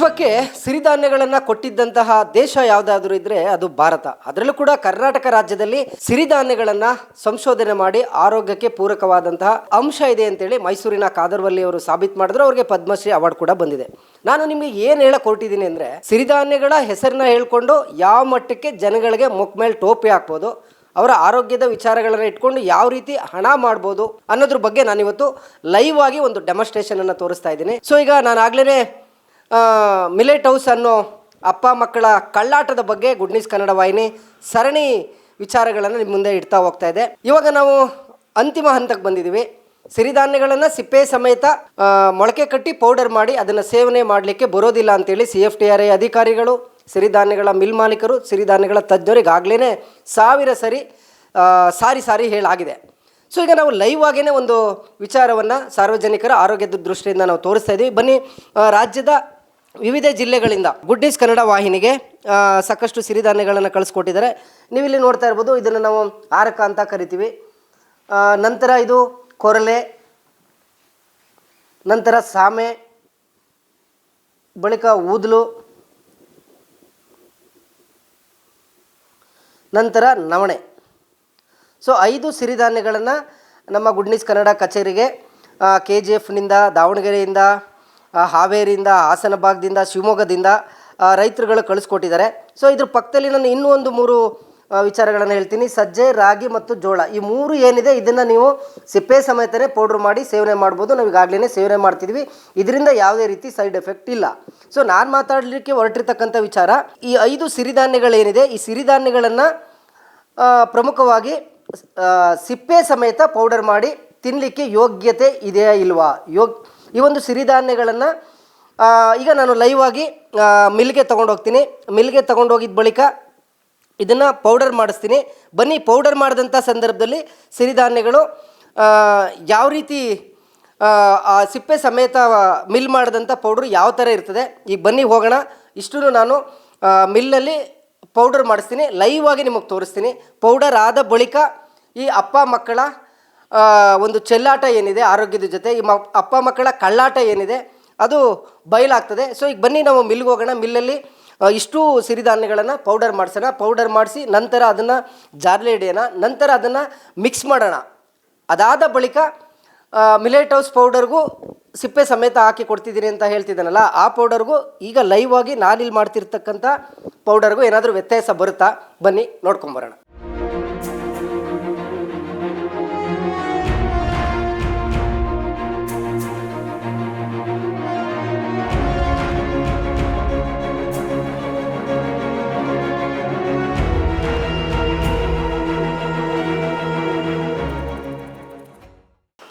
ವಿಶ್ವಕ್ಕೆ ಸಿರಿಧಾನ್ಯಗಳನ್ನು ಕೊಟ್ಟಿದ್ದಂತಹ ದೇಶ ಯಾವುದಾದ್ರೂ ಇದ್ರೆ ಅದು ಭಾರತ. ಅದರಲ್ಲೂ ಕೂಡ ಕರ್ನಾಟಕ ರಾಜ್ಯದಲ್ಲಿ ಸಿರಿಧಾನ್ಯಗಳನ್ನು ಸಂಶೋಧನೆ ಮಾಡಿ ಆರೋಗ್ಯಕ್ಕೆ ಪೂರಕವಾದಂತಹ ಅಂಶ ಇದೆ ಅಂತೇಳಿ ಮೈಸೂರಿನ ಕಾದರ್ವಲ್ಲಿ ಅವರು ಸಾಬೀತು ಮಾಡಿದ್ರು. ಅವರಿಗೆ ಪದ್ಮಶ್ರೀ ಅವಾರ್ಡ್ ಕೂಡ ಬಂದಿದೆ. ನಾನು ನಿಮಗೆ ಏನು ಹೇಳಕ್ ಹೊರಟಿದ್ದೀನಿ ಅಂದರೆ, ಸಿರಿಧಾನ್ಯಗಳ ಹೆಸರನ್ನ ಹೇಳ್ಕೊಂಡು ಯಾವ ಮಟ್ಟಕ್ಕೆ ಜನಗಳಿಗೆ ಮುಖ ಮೇಲೆ ಟೋಪಿ ಹಾಕ್ಬೋದು, ಅವರ ಆರೋಗ್ಯದ ವಿಚಾರಗಳನ್ನು ಇಟ್ಕೊಂಡು ಯಾವ ರೀತಿ ಹಣ ಮಾಡ್ಬೋದು ಅನ್ನೋದ್ರ ಬಗ್ಗೆ ನಾನಿವತ್ತು ಲೈವ್ ಆಗಿ ಒಂದು ಡೆಮಾನ್ಸ್ಟ್ರೇಷನ್ ಅನ್ನು ತೋರಿಸ್ತಾ ಇದ್ದೀನಿ. ಸೊ ಈಗ ನಾನು ಆಗ್ಲೇ ಮಿಲೆಟ್ ಹೌಸ್ ಅನ್ನೋ ಅಪ್ಪ ಮಕ್ಕಳ ಕಳ್ಳಾಟದ ಬಗ್ಗೆ ಗುಡ್ ನ್ಯೂಸ್ ಕನ್ನಡ ವಾಹಿನಿ ಸರಣಿ ವಿಚಾರಗಳನ್ನು ನಿಮ್ಮ ಮುಂದೆ ಇಡ್ತಾ ಹೋಗ್ತಾ ಇದೆ. ಇವಾಗ ನಾವು ಅಂತಿಮ ಹಂತಕ್ಕೆ ಬಂದಿದ್ದೀವಿ. ಸಿರಿಧಾನ್ಯಗಳನ್ನು ಸಿಪ್ಪೆ ಸಮೇತ ಮೊಳಕೆ ಕಟ್ಟಿ ಪೌಡರ್ ಮಾಡಿ ಅದನ್ನು ಸೇವನೆ ಮಾಡಲಿಕ್ಕೆ ಬರೋದಿಲ್ಲ ಅಂತೇಳಿ CFTRI ಅಧಿಕಾರಿಗಳು, ಸಿರಿಧಾನ್ಯಗಳ ಮಿಲ್ ಮಾಲೀಕರು, ಸಿರಿಧಾನ್ಯಗಳ ತಜ್ಞರಿಗಾಗಲೇ ಸಾವಿರ ಸಾರಿ ಹೇಳಾಗಿದೆ. ಸೊ ಈಗ ನಾವು ಲೈವ್ ಆಗೇ ಒಂದು ವಿಚಾರವನ್ನು ಸಾರ್ವಜನಿಕರ ಆರೋಗ್ಯದ ದೃಷ್ಟಿಯಿಂದ ನಾವು ತೋರಿಸ್ತಾ ಇದ್ದೀವಿ. ಬನ್ನಿ, ರಾಜ್ಯದ ವಿವಿಧ ಜಿಲ್ಲೆಗಳಿಂದ ಗುಡ್ ನ್ಯೂಸ್ ಕನ್ನಡ ವಾಹಿನಿಗೆ ಸಾಕಷ್ಟು ಸಿರಿಧಾನ್ಯಗಳನ್ನು ಕಳಿಸ್ಕೊಟ್ಟಿದ್ದಾರೆ. ನೀವು ಇಲ್ಲಿ ನೋಡ್ತಾ ಇರ್ಬೋದು. ಇದನ್ನು ನಾವು ಆರಕ ಅಂತ ಕರಿತೀವಿ. ನಂತರ ಇದು ಕೊರಲೆ, ನಂತರ ಸಾಮೆ, ಬಳಿಕ ಊದಲು, ನಂತರ ನವಣೆ. ಸೊ 5 ಸಿರಿಧಾನ್ಯಗಳನ್ನು ನಮ್ಮ ಗುಡ್ ನ್ಯೂಸ್ ಕನ್ನಡ ಕಚೇರಿಗೆ KGFನಿಂದ, ದಾವಣಗೆರೆಯಿಂದ, ಹಾವೇರಿಯಿಂದ, ಹಾಸನ ಭಾಗದಿಂದ, ಶಿವಮೊಗ್ಗದಿಂದ ರೈತರುಗಳು ಕಳಿಸ್ಕೊಟ್ಟಿದ್ದಾರೆ. ಸೊ ಇದ್ರ ಪಕ್ಕದಲ್ಲಿ ನಾನು ಇನ್ನೂ ಒಂದು 3 ವಿಚಾರಗಳನ್ನು ಹೇಳ್ತೀನಿ. ಸಜ್ಜೆ, ರಾಗಿ ಮತ್ತು ಜೋಳ, ಈ 3 ಏನಿದೆ ಇದನ್ನು ನೀವು ಸಿಪ್ಪೆ ಸಮೇತನೇ ಪೌಡ್ರ್ ಮಾಡಿ ಸೇವನೆ ಮಾಡ್ಬೋದು. ನಾವು ಈಗಾಗಲೇ ಸೇವನೆ ಮಾಡ್ತಿದ್ವಿ. ಇದರಿಂದ ಯಾವುದೇ ರೀತಿ ಸೈಡ್ ಎಫೆಕ್ಟ್ ಇಲ್ಲ. ಸೊ ನಾನು ಮಾತಾಡಲಿಕ್ಕೆ ಹೊರಟಿರ್ತಕ್ಕಂಥ ವಿಚಾರ, ಈ 5 ಸಿರಿಧಾನ್ಯಗಳೇನಿದೆ, ಈ ಸಿರಿಧಾನ್ಯಗಳನ್ನು ಪ್ರಮುಖವಾಗಿ ಸಿಪ್ಪೆ ಸಮೇತ ಪೌಡರ್ ಮಾಡಿ ತಿನ್ನಲಿಕ್ಕೆ ಯೋಗ್ಯತೆ ಇದೆಯಾ ಇಲ್ವಾ, ಈ ಒಂದು ಸಿರಿಧಾನ್ಯಗಳನ್ನು ಈಗ ನಾನು ಲೈವ್ ಆಗಿ ಮಿಲ್ಗೆ ತೊಗೊಂಡೋಗ್ತೀನಿ. ಮಿಲ್ಗೆ ತೊಗೊಂಡೋಗಿದ್ದ ಬಳಿಕ ಇದನ್ನು ಪೌಡರ್ ಮಾಡಿಸ್ತೀನಿ. ಬನ್ನಿ, ಪೌಡರ್ ಮಾಡಿದಂಥ ಸಂದರ್ಭದಲ್ಲಿ ಸಿರಿಧಾನ್ಯಗಳು ಯಾವ ರೀತಿ ಸಿಪ್ಪೆ ಸಮೇತ ಮಿಲ್ ಮಾಡಿದಂಥ ಪೌಡ್ರು ಯಾವ ಥರ ಇರ್ತದೆ, ಈಗ ಬನ್ನಿ ಹೋಗೋಣ. ಇಷ್ಟೂ ನಾನು ಮಿಲ್ಲಲ್ಲಿ ಪೌಡರ್ ಮಾಡಿಸ್ತೀನಿ, ಲೈವ್ ಆಗಿ ನಿಮಗೆ ತೋರಿಸ್ತೀನಿ. ಪೌಡರ್ ಆದ ಬಳಿಕ ಈ ಅಪ್ಪ ಮಕ್ಕಳ ಒಂದು ಚೆಲ್ಲಾಟ ಏನಿದೆ ಆರೋಗ್ಯದ ಜೊತೆ, ಈ ಅಪ್ಪ ಮಕ್ಕಳ ಕಳ್ಳಾಟ ಏನಿದೆ ಅದು ಬಯಲಾಗ್ತದೆ. ಸೊ ಈಗ ಬನ್ನಿ ನಾವು ಮಿಲ್ಗೆ ಹೋಗೋಣ. ಮಿಲ್ಲಲ್ಲಿ ಇಷ್ಟು ಸಿರಿಧಾನ್ಯಗಳನ್ನು ಪೌಡರ್ ಮಾಡಿಸೋಣ. ಪೌಡರ್ ಮಾಡಿಸಿ ನಂತರ ಅದನ್ನು ಜಾರ್ಲೆ ಹಿಡಿಯೋಣ. ನಂತರ ಅದನ್ನು ಮಿಕ್ಸ್ ಮಾಡೋಣ. ಅದಾದ ಬಳಿಕ ಮಿಲೆಟ್ ಹೌಸ್ ಪೌಡರ್ಗೂ ಸಿಪ್ಪೆ ಸಮೇತ ಹಾಕಿ ಕೊಡ್ತಿದ್ದೀನಿ ಅಂತ ಹೇಳ್ತಿದ್ದಾನಲ್ಲ, ಆ ಪೌಡರ್ಗೂ ಈಗ ಲೈವ್ ಆಗಿ ನಾನಿಲ್ಲಿ ಮಾಡ್ತಿರ್ತಕ್ಕಂಥ ಪೌಡರ್ಗೂ ಏನಾದರೂ ವ್ಯತ್ಯಾಸ ಬರುತ್ತಾ, ಬನ್ನಿ ನೋಡ್ಕೊಂಬರೋಣ.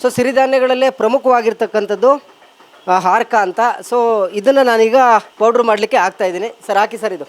ಸೊ ಸಿರಿಧಾನ್ಯಗಳಲ್ಲೇ ಪ್ರಮುಖವಾಗಿರ್ತಕ್ಕಂಥದ್ದು ಹಾರ್ಕ ಅಂತ. ಸೊ ಇದನ್ನು ನಾನೀಗ ಪೌಡ್ರ್ ಮಾಡಲಿಕ್ಕೆ ಹಾಕ್ತಾಯಿದ್ದೀನಿ. ಸರ್ ಹಾಕಿ ಸರ್. ಇದು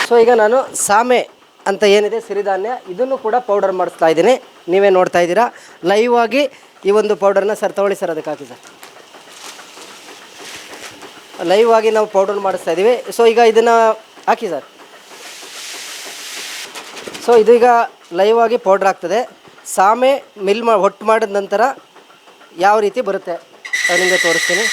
ಸೊ ಈಗ ನಾನು ಸಾಮೆ ಅಂತ ಏನಿದೆ ಸಿರಿಧಾನ್ಯ, ಇದನ್ನು ಕೂಡ ಪೌಡರ್ ಮಾಡಿಸ್ತಾ ಇದ್ದೀನಿ. ನೀವೇ ನೋಡ್ತಾ ಇದ್ದೀರಾ ಲೈವ್ ಆಗಿ ಈ ಒಂದು ಪೌಡರ್ನ. ಸರ್ ತಗೊಳ್ಳಿ ಸರ್, ಅದಕ್ಕೆ ಹಾಕಿ ಸರ್. ಲೈವ್ ಆಗಿ ನಾವು ಪೌಡರ್ ಮಾಡಿಸ್ತಾ ಇದ್ದೀವಿ. ಸೊ ಈಗ ಇದನ್ನು ಹಾಕಿ ಸರ್. ಸೊ ಇದು ಈಗ ಲೈವ್ ಆಗಿ ಪೌಡ್ರ್ ಆಗ್ತದೆ. ಸಾಮೆ ಒಟ್ಟು ಮಾಡಿದ ನಂತರ ಯಾವ ರೀತಿ ಬರುತ್ತೆ ನಿಮಗೆ ತೋರಿಸ್ತೀನಿ.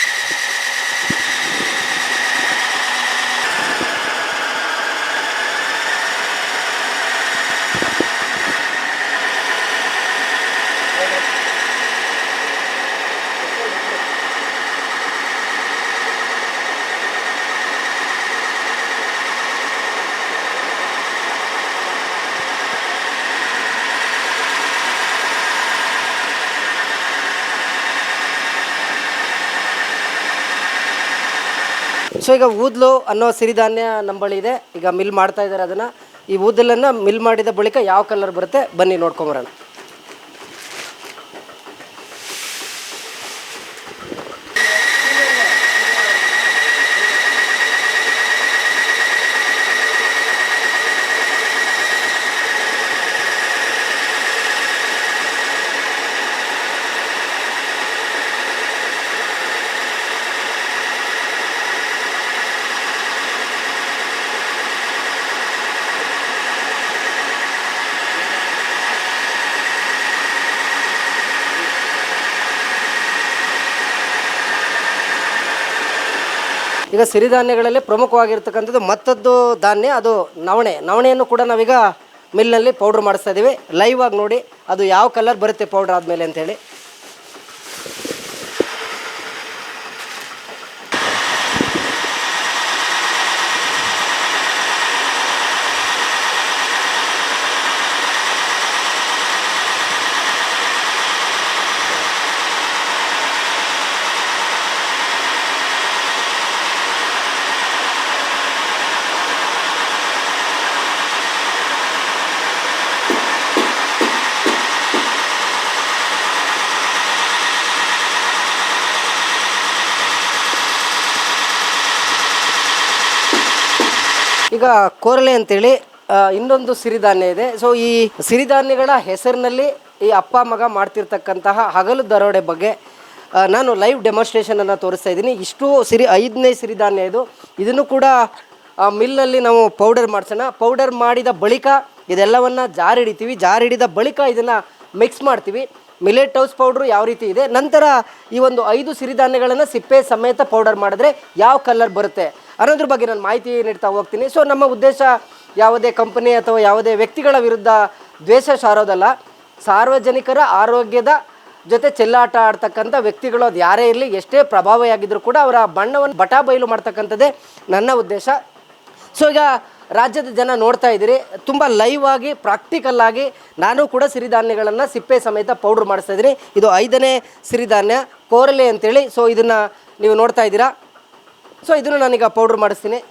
ಸೊ ಈಗ ಊದಲು ಅನ್ನೋ ಸಿರಿಧಾನ್ಯ ನಮ್ಮ ಬಳಿ ಇದೆ. ಈಗ ಮಿಲ್ ಮಾಡ್ತಾ ಇದ್ದಾರೆ ಅದನ್ನು. ಈ ಊದಲನ್ನು ಮಿಲ್ ಮಾಡಿದ ಬಳಿಕ ಯಾವ ಕಲರ್ ಬರುತ್ತೆ ಬನ್ನಿ ನೋಡ್ಕೊಂಬರೋಣ. ಈಗ ಸಿರಿಧಾನ್ಯಗಳಲ್ಲಿ ಪ್ರಮುಖವಾಗಿರ್ತಕ್ಕಂಥದ್ದು ಮತ್ತದ್ದು ಧಾನ್ಯ, ಅದು ನವಣೆಯನ್ನು ಕೂಡ ನಾವೀಗ ಮಿಲ್ನಲ್ಲಿ ಪೌಡ್ರ್ ಮಾಡಿಸ್ತಾ ಇದ್ದೀವಿ. ಲೈವ್ ಆಗಿ ನೋಡಿ ಅದು ಯಾವ ಕಲರ್ ಬರುತ್ತೆ ಪೌಡ್ರ್ ಆದಮೇಲೆ ಅಂತೇಳಿ. ಈಗ ಕೋರಲೆ ಅಂತೇಳಿ ಇನ್ನೊಂದು ಸಿರಿಧಾನ್ಯ ಇದೆ. ಸೊ ಈ ಸಿರಿಧಾನ್ಯಗಳ ಹೆಸರಿನಲ್ಲಿ ಈ ಅಪ್ಪ ಮಗ ಮಾಡ್ತಿರ್ತಕ್ಕಂತಹ ಹಗಲು ದರೋಡೆ ಬಗ್ಗೆ ನಾನು ಲೈವ್ ಡೆಮಾನ್ಸ್ಟ್ರೇಷನನ್ನು ತೋರಿಸ್ತಾ ಇದ್ದೀನಿ. ಇಷ್ಟು 5ನೇ ಸಿರಿಧಾನ್ಯ ಇದು. ಇದನ್ನು ಕೂಡ ಮಿಲ್ನಲ್ಲಿ ನಾವು ಪೌಡರ್ ಮಾಡಿಸೋಣ. ಪೌಡರ್ ಮಾಡಿದ ಬಳಿಕ ಇದೆಲ್ಲವನ್ನು ಜಾರಿಡಿದ ಬಳಿಕ ಇದನ್ನು ಮಿಕ್ಸ್ ಮಾಡ್ತೀವಿ. ಮಿಲೆಟ್ ಹೌಸ್ ಪೌಡ್ರು ಯಾವ ರೀತಿ ಇದೆ, ನಂತರ ಈ ಒಂದು 5 ಸಿರಿಧಾನ್ಯಗಳನ್ನು ಸಿಪ್ಪೆ ಸಮೇತ ಪೌಡರ್ ಮಾಡಿದ್ರೆ ಯಾವ ಕಲರ್ ಬರುತ್ತೆ ಅನ್ನೋದ್ರ ಬಗ್ಗೆ ನಾನು ಮಾಹಿತಿ ನೀಡ್ತಾ ಹೋಗ್ತೀನಿ. ಸೊ ನಮ್ಮ ಉದ್ದೇಶ ಯಾವುದೇ ಕಂಪನಿ ಅಥವಾ ಯಾವುದೇ ವ್ಯಕ್ತಿಗಳ ವಿರುದ್ಧ ದ್ವೇಷ ಸಾರೋದಲ್ಲ. ಸಾರ್ವಜನಿಕರ ಆರೋಗ್ಯದ ಜೊತೆ ಚೆಲ್ಲಾಟ ಆಡ್ತಕ್ಕಂಥ ವ್ಯಕ್ತಿಗಳು ಅದು ಯಾರೇ ಇರಲಿ, ಎಷ್ಟೇ ಪ್ರಭಾವಿಯಾಗಿದ್ದರೂ ಕೂಡ ಅವರ ಬಣ್ಣವನ್ನು ಬಟಾಬಯಲು ಮಾಡ್ತಕ್ಕಂಥದ್ದೇ ನನ್ನ ಉದ್ದೇಶ. ಸೊ ಈಗ ರಾಜ್ಯದ ಜನ ನೋಡ್ತಾ ಇದ್ದೀರಿ, ತುಂಬ ಲೈವ್ ಆಗಿ ಪ್ರಾಕ್ಟಿಕಲ್ ಆಗಿ ನಾನು ಕೂಡ ಸಿರಿಧಾನ್ಯಗಳನ್ನು ಸಿಪ್ಪೆ ಸಮೇತ ಪೌಡ್ರ್ ಮಾಡಿಸ್ತಾ ಇದ್ದೀನಿ. ಇದು 5ನೇ ಸಿರಿಧಾನ್ಯ ಕೋರಲೆ ಅಂತೇಳಿ. ಸೊ ಇದನ್ನು ನೀವು ನೋಡ್ತಾ ಇದ್ದೀರಾ. ಸೊ ಇದನ್ನು ನಾನೀಗ ಪೌಡ್ರ್ ಮಾಡಿಸ್ತೀನಿ.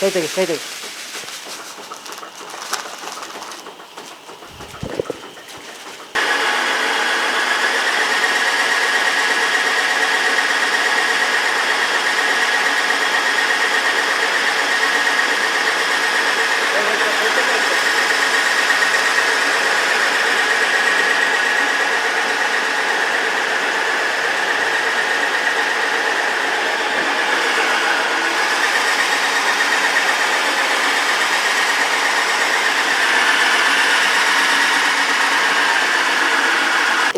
ಕೈ ತೆಗಿ.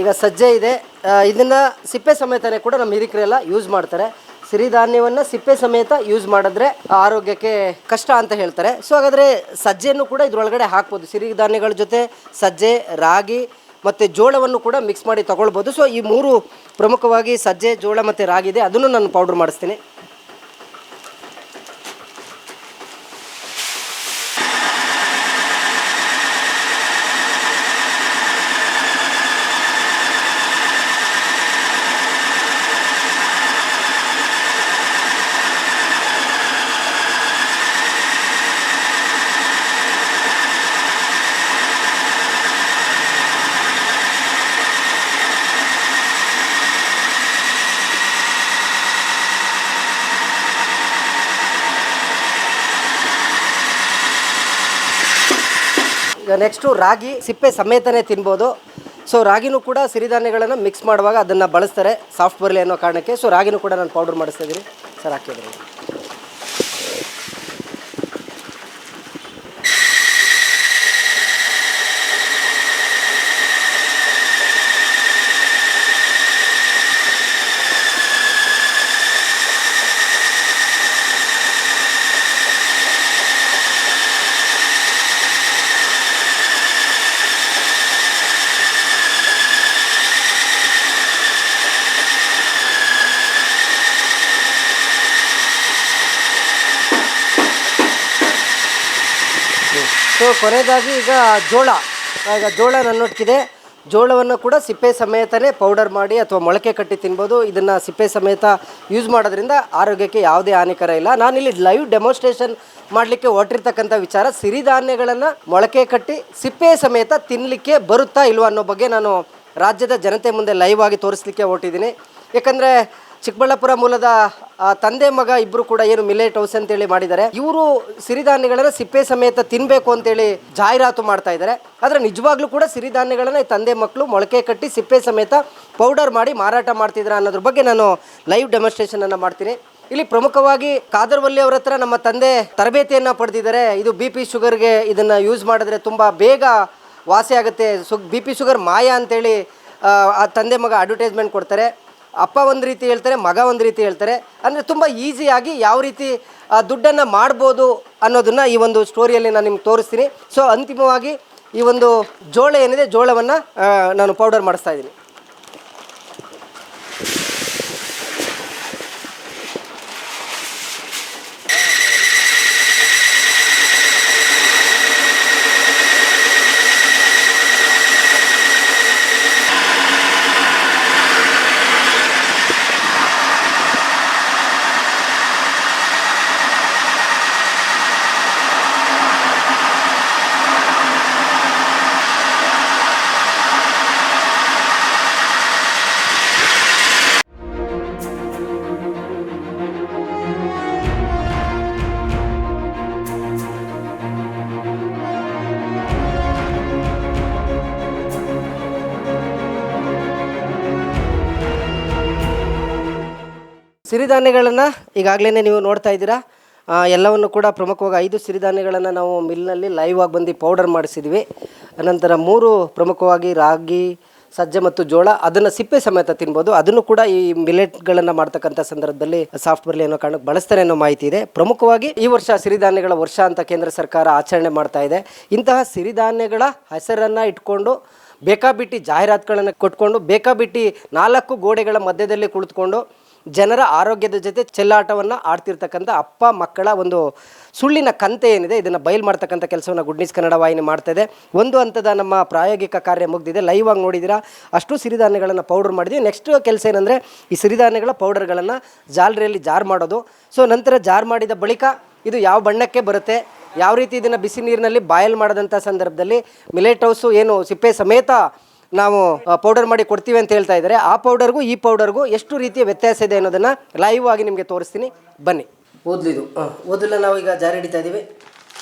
ಈಗ ಸಜ್ಜೆ ಇದೆ, ಇದನ್ನು ಸಿಪ್ಪೆ ಸಮೇತನೇ ಕೂಡ ನಮ್ಮ ಹಿರಿಕರೆಲ್ಲ ಯೂಸ್ ಮಾಡ್ತಾರೆ. ಸಿರಿಧಾನ್ಯವನ್ನು ಸಿಪ್ಪೆ ಸಮೇತ ಯೂಸ್ ಮಾಡಿದ್ರೆ ಆರೋಗ್ಯಕ್ಕೆ ಕಷ್ಟ ಅಂತ ಹೇಳ್ತಾರೆ. ಸೊ ಹಾಗಾದರೆ ಸಜ್ಜೆಯನ್ನು ಕೂಡ ಇದರೊಳಗಡೆ ಹಾಕ್ಬೋದು. ಸಿರಿಧಾನ್ಯಗಳ ಜೊತೆ ಸಜ್ಜೆ, ರಾಗಿ ಮತ್ತು ಜೋಳವನ್ನು ಕೂಡ ಮಿಕ್ಸ್ ಮಾಡಿ ತೊಗೊಳ್ಬೋದು. ಸೊ ಈ 3 ಪ್ರಮುಖವಾಗಿ ಸಜ್ಜೆ, ಜೋಳ ಮತ್ತು ರಾಗಿ ಇದೆ, ಅದನ್ನು ನಾನು ಪೌಡ್ರ್ ಮಾಡಿಸ್ತೀನಿ. ಈಗ ನೆಕ್ಸ್ಟು ರಾಗಿ ಸಿಪ್ಪೆ ಸಮೇತನೇ ತಿನ್ಬೋದು. ಸೊ ರಾಗಿನೂ ಕೂಡ ಸಿರಿಧಾನ್ಯಗಳನ್ನು ಮಿಕ್ಸ್ ಮಾಡುವಾಗ ಅದನ್ನು ಬಳಸ್ತಾರೆ ಸಾಫ್ಟ್ ಬರಲಿ ಅನ್ನೋ ಕಾರಣಕ್ಕೆ. ಸೊ ರಾಗಿನೂ ಕೂಡ ನಾನು ಪೌಡರ್ ಮಾಡಿಸ್ತಾ ಇದ್ದೀನಿ. ಸರ್ ಹಾಕಿದ್ರೆ ಸೊ ಕೊನೆಯದಾಗಿ ಈಗ ಜೋಳ ನನ್ನೊಟ್ಟಿಗಿದೆ. ಜೋಳವನ್ನು ಕೂಡ ಸಿಪ್ಪೆ ಸಮೇತನೇ ಪೌಡರ್ ಮಾಡಿ ಅಥವಾ ಮೊಳಕೆ ಕಟ್ಟಿ ತಿನ್ಬೋದು. ಇದನ್ನು ಸಿಪ್ಪೆ ಸಮೇತ ಯೂಸ್ ಮಾಡೋದ್ರಿಂದ ಆರೋಗ್ಯಕ್ಕೆ ಯಾವುದೇ ಹಾನಿಕರ ಇಲ್ಲ. ನಾನಿಲ್ಲಿ ಲೈವ್ ಡೆಮಾನ್ಸ್ಟ್ರೇಷನ್ ಮಾಡಲಿಕ್ಕೆ ಹೊರಟಿರ್ತಕ್ಕಂಥ ವಿಚಾರ, ಸಿರಿಧಾನ್ಯಗಳನ್ನು ಮೊಳಕೆ ಕಟ್ಟಿ ಸಿಪ್ಪೆ ಸಮೇತ ತಿನ್ನಲಿಕ್ಕೆ ಬರುತ್ತಾ ಇಲ್ವಾ ಅನ್ನೋ ಬಗ್ಗೆ ನಾನು ರಾಜ್ಯದ ಜನತೆ ಮುಂದೆ ಲೈವ್ ಆಗಿ ತೋರಿಸಲಿಕ್ಕೆ ಹೊರಟಿದ್ದೀನಿ. ಯಾಕಂದರೆ ಚಿಕ್ಕಬಳ್ಳಾಪುರ ಮೂಲದ ತಂದೆ ಮಗ ಇಬ್ಬರು ಕೂಡ ಏನು ಮಿಲೆಟ್ ಹೌಸ್ ಅಂತೇಳಿ ಮಾಡಿದ್ದಾರೆ, ಇವರು ಸಿರಿಧಾನ್ಯಗಳನ್ನು ಸಿಪ್ಪೆ ಸಮೇತ ತಿನ್ನಬೇಕು ಅಂತೇಳಿ ಜಾಹೀರಾತು ಮಾಡ್ತಾ ಇದ್ದಾರೆ. ಆದರೆ ನಿಜವಾಗ್ಲೂ ಕೂಡ ಸಿರಿಧಾನ್ಯಗಳನ್ನು ಈ ತಂದೆ ಮಕ್ಕಳು ಮೊಳಕೆ ಕಟ್ಟಿ ಸಿಪ್ಪೆ ಸಮೇತ ಪೌಡರ್ ಮಾಡಿ ಮಾರಾಟ ಮಾಡ್ತಿದ್ದಾರೆ ಅನ್ನೋದ್ರ ಬಗ್ಗೆ ನಾನು ಲೈವ್ ಡೆಮಾನ್ಸ್ಟ್ರೇಷನನ್ನು ಮಾಡ್ತೀನಿ. ಇಲ್ಲಿ ಪ್ರಮುಖವಾಗಿ ಕಾದರ್ವಲ್ಲಿ ಅವ್ರ ಹತ್ರ ನಮ್ಮ ತಂದೆ ತರಬೇತಿಯನ್ನು ಪಡೆದಿದ್ದಾರೆ. ಇದು BP ಶುಗರ್ಗೆ ಇದನ್ನು ಯೂಸ್ ಮಾಡಿದ್ರೆ ತುಂಬ ಬೇಗ ವಾಸಿ ಆಗುತ್ತೆ, BP ಶುಗರ್ ಮಾಯ ಅಂತೇಳಿ ಆ ತಂದೆ ಮಗ ಅಡ್ವರ್ಟೈಸ್ಮೆಂಟ್ ಕೊಡ್ತಾರೆ. ಅಪ್ಪ ಒಂದು ರೀತಿ ಹೇಳ್ತಾರೆ, ಮಗ ಒಂದು ರೀತಿ ಹೇಳ್ತಾರೆ. ಅಂದರೆ ತುಂಬ ಈಸಿಯಾಗಿ ಯಾವ ರೀತಿ ದುಡ್ಡನ್ನು ಮಾಡ್ಬೋದು ಅನ್ನೋದನ್ನು ಈ ಒಂದು ಸ್ಟೋರಿಯಲ್ಲಿ ನಾನು ನಿಮ್ಗೆ ತೋರಿಸ್ತೀನಿ. ಸೊ ಅಂತಿಮವಾಗಿ ಈ ಒಂದು ಜೋಳ ಏನಿದೆ, ಜೋಳವನ್ನು ನಾನು ಪೌಡರ್ ಮಾಡಿಸ್ತಾ ಇದ್ದೀನಿ. ಸಿರಿಧಾನ್ಯಗಳನ್ನು ಈಗಾಗಲೇ ನೀವು ನೋಡ್ತಾ ಇದ್ದೀರಾ. ಎಲ್ಲವನ್ನು ಕೂಡ ಪ್ರಮುಖವಾಗಿ 5 ಸಿರಿಧಾನ್ಯಗಳನ್ನು ನಾವು ಮಿಲ್ನಲ್ಲಿ ಲೈವ್ ಆಗಿ ಬಂದು ಪೌಡರ್ ಮಾಡಿಸಿದ್ವಿ. ಅನಂತರ 3 ಪ್ರಮುಖವಾಗಿ ರಾಗಿ, ಸಜ್ಜೆ ಮತ್ತು ಜೋಳ, ಅದನ್ನು ಸಿಪ್ಪೆ ಸಮೇತ ತಿನ್ಬೋದು. ಅದನ್ನು ಕೂಡ ಈ ಮಿಲೆಟ್ಗಳನ್ನು ಮಾಡ್ತಕ್ಕಂಥ ಸಂದರ್ಭದಲ್ಲಿ ಸಾಫ್ಟ್ ಬರ್ಲಿ ಅನ್ನೋ ಕಾರಣಕ್ಕೆ ಬಳಸ್ತಾರೆ ಅನ್ನೋ ಮಾಹಿತಿ ಇದೆ. ಪ್ರಮುಖವಾಗಿ ಈ ವರ್ಷ ಸಿರಿಧಾನ್ಯಗಳ ವರ್ಷ ಅಂತ ಕೇಂದ್ರ ಸರ್ಕಾರ ಆಚರಣೆ ಮಾಡ್ತಾ ಇದೆ. ಇಂತಹ ಸಿರಿಧಾನ್ಯಗಳ ಹೆಸರನ್ನು ಇಟ್ಕೊಂಡು ಬೇಕಾಬಿಟ್ಟಿ ಜಾಹೀರಾತುಗಳನ್ನು ಕೊಟ್ಕೊಂಡು ಬೇಕಾಬಿಟ್ಟಿ 4 ಗೋಡೆಗಳ ಮಧ್ಯದಲ್ಲಿ ಕುಳಿತುಕೊಂಡು ಜನರ ಆರೋಗ್ಯದ ಜೊತೆ ಚೆಲ್ಲಾಟವನ್ನು ಆಡ್ತಿರ್ತಕ್ಕಂಥ ಅಪ್ಪ ಮಕ್ಕಳ ಒಂದು ಸುಳ್ಳಿನ ಕಂತೆ ಏನಿದೆ, ಇದನ್ನು ಬಯಲು ಮಾಡ್ತಕ್ಕಂಥ ಕೆಲಸವನ್ನು ಗುಡ್ ನ್ಯೂಸ್ ಕನ್ನಡ ವಾಹಿನಿ ಮಾಡ್ತಾಯಿದೆ. ಒಂದು ಹಂತದ ನಮ್ಮ ಪ್ರಾಯೋಗಿಕ ಕಾರ್ಯ ಮುಗಿದಿದೆ. ಲೈವ್ ಆಗಿ ನೋಡಿದ್ದೀರಾ. ಅಷ್ಟು ಸಿರಿಧಾನ್ಯಗಳನ್ನು ಪೌಡರ್ ಮಾಡಿದ್ವಿ. ನೆಕ್ಸ್ಟ್ ಕೆಲಸ ಏನಂದರೆ ಈ ಸಿರಿಧಾನ್ಯಗಳ ಪೌಡರ್ಗಳನ್ನು ಜಾಲರಿಯಲ್ಲಿ ಜಾರ್ ಮಾಡೋದು. ಸೊ ನಂತರ ಜಾರ್ ಮಾಡಿದ ಬಳಿಕ ಇದು ಯಾವ ಬಣ್ಣಕ್ಕೆ ಬರುತ್ತೆ, ಯಾವ ರೀತಿ ಇದನ್ನು ಬಿಸಿ ನೀರಿನಲ್ಲಿ ಬಾಯ್ಲ್ ಮಾಡೋದಂಥ ಸಂದರ್ಭದಲ್ಲಿ ಮಿಲೆಟ್ ಹೌಸು ಏನು ಸಿಪ್ಪೆ ಸಮೇತ ನಾವು ಪೌಡರ್ ಮಾಡಿ ಕೊಡ್ತೀವಿ ಅಂತ ಹೇಳ್ತಾ ಇದ್ದಾರೆ. ಆ ಪೌಡರ್ಗೂ ಈ ಪೌಡರ್ಗೂ ಎಷ್ಟು ರೀತಿಯ ವ್ಯತ್ಯಾಸ ಇದೆ ಅನ್ನೋದನ್ನು ಲೈವ್ ಆಗಿ ನಿಮಗೆ ತೋರಿಸ್ತೀನಿ, ಬನ್ನಿ. ಓದಲಿದು ಓದಲು ನಾವು ಈಗ ಜಾರಿ ಹಿಡಿತಾ ಇದ್ದೀವಿ.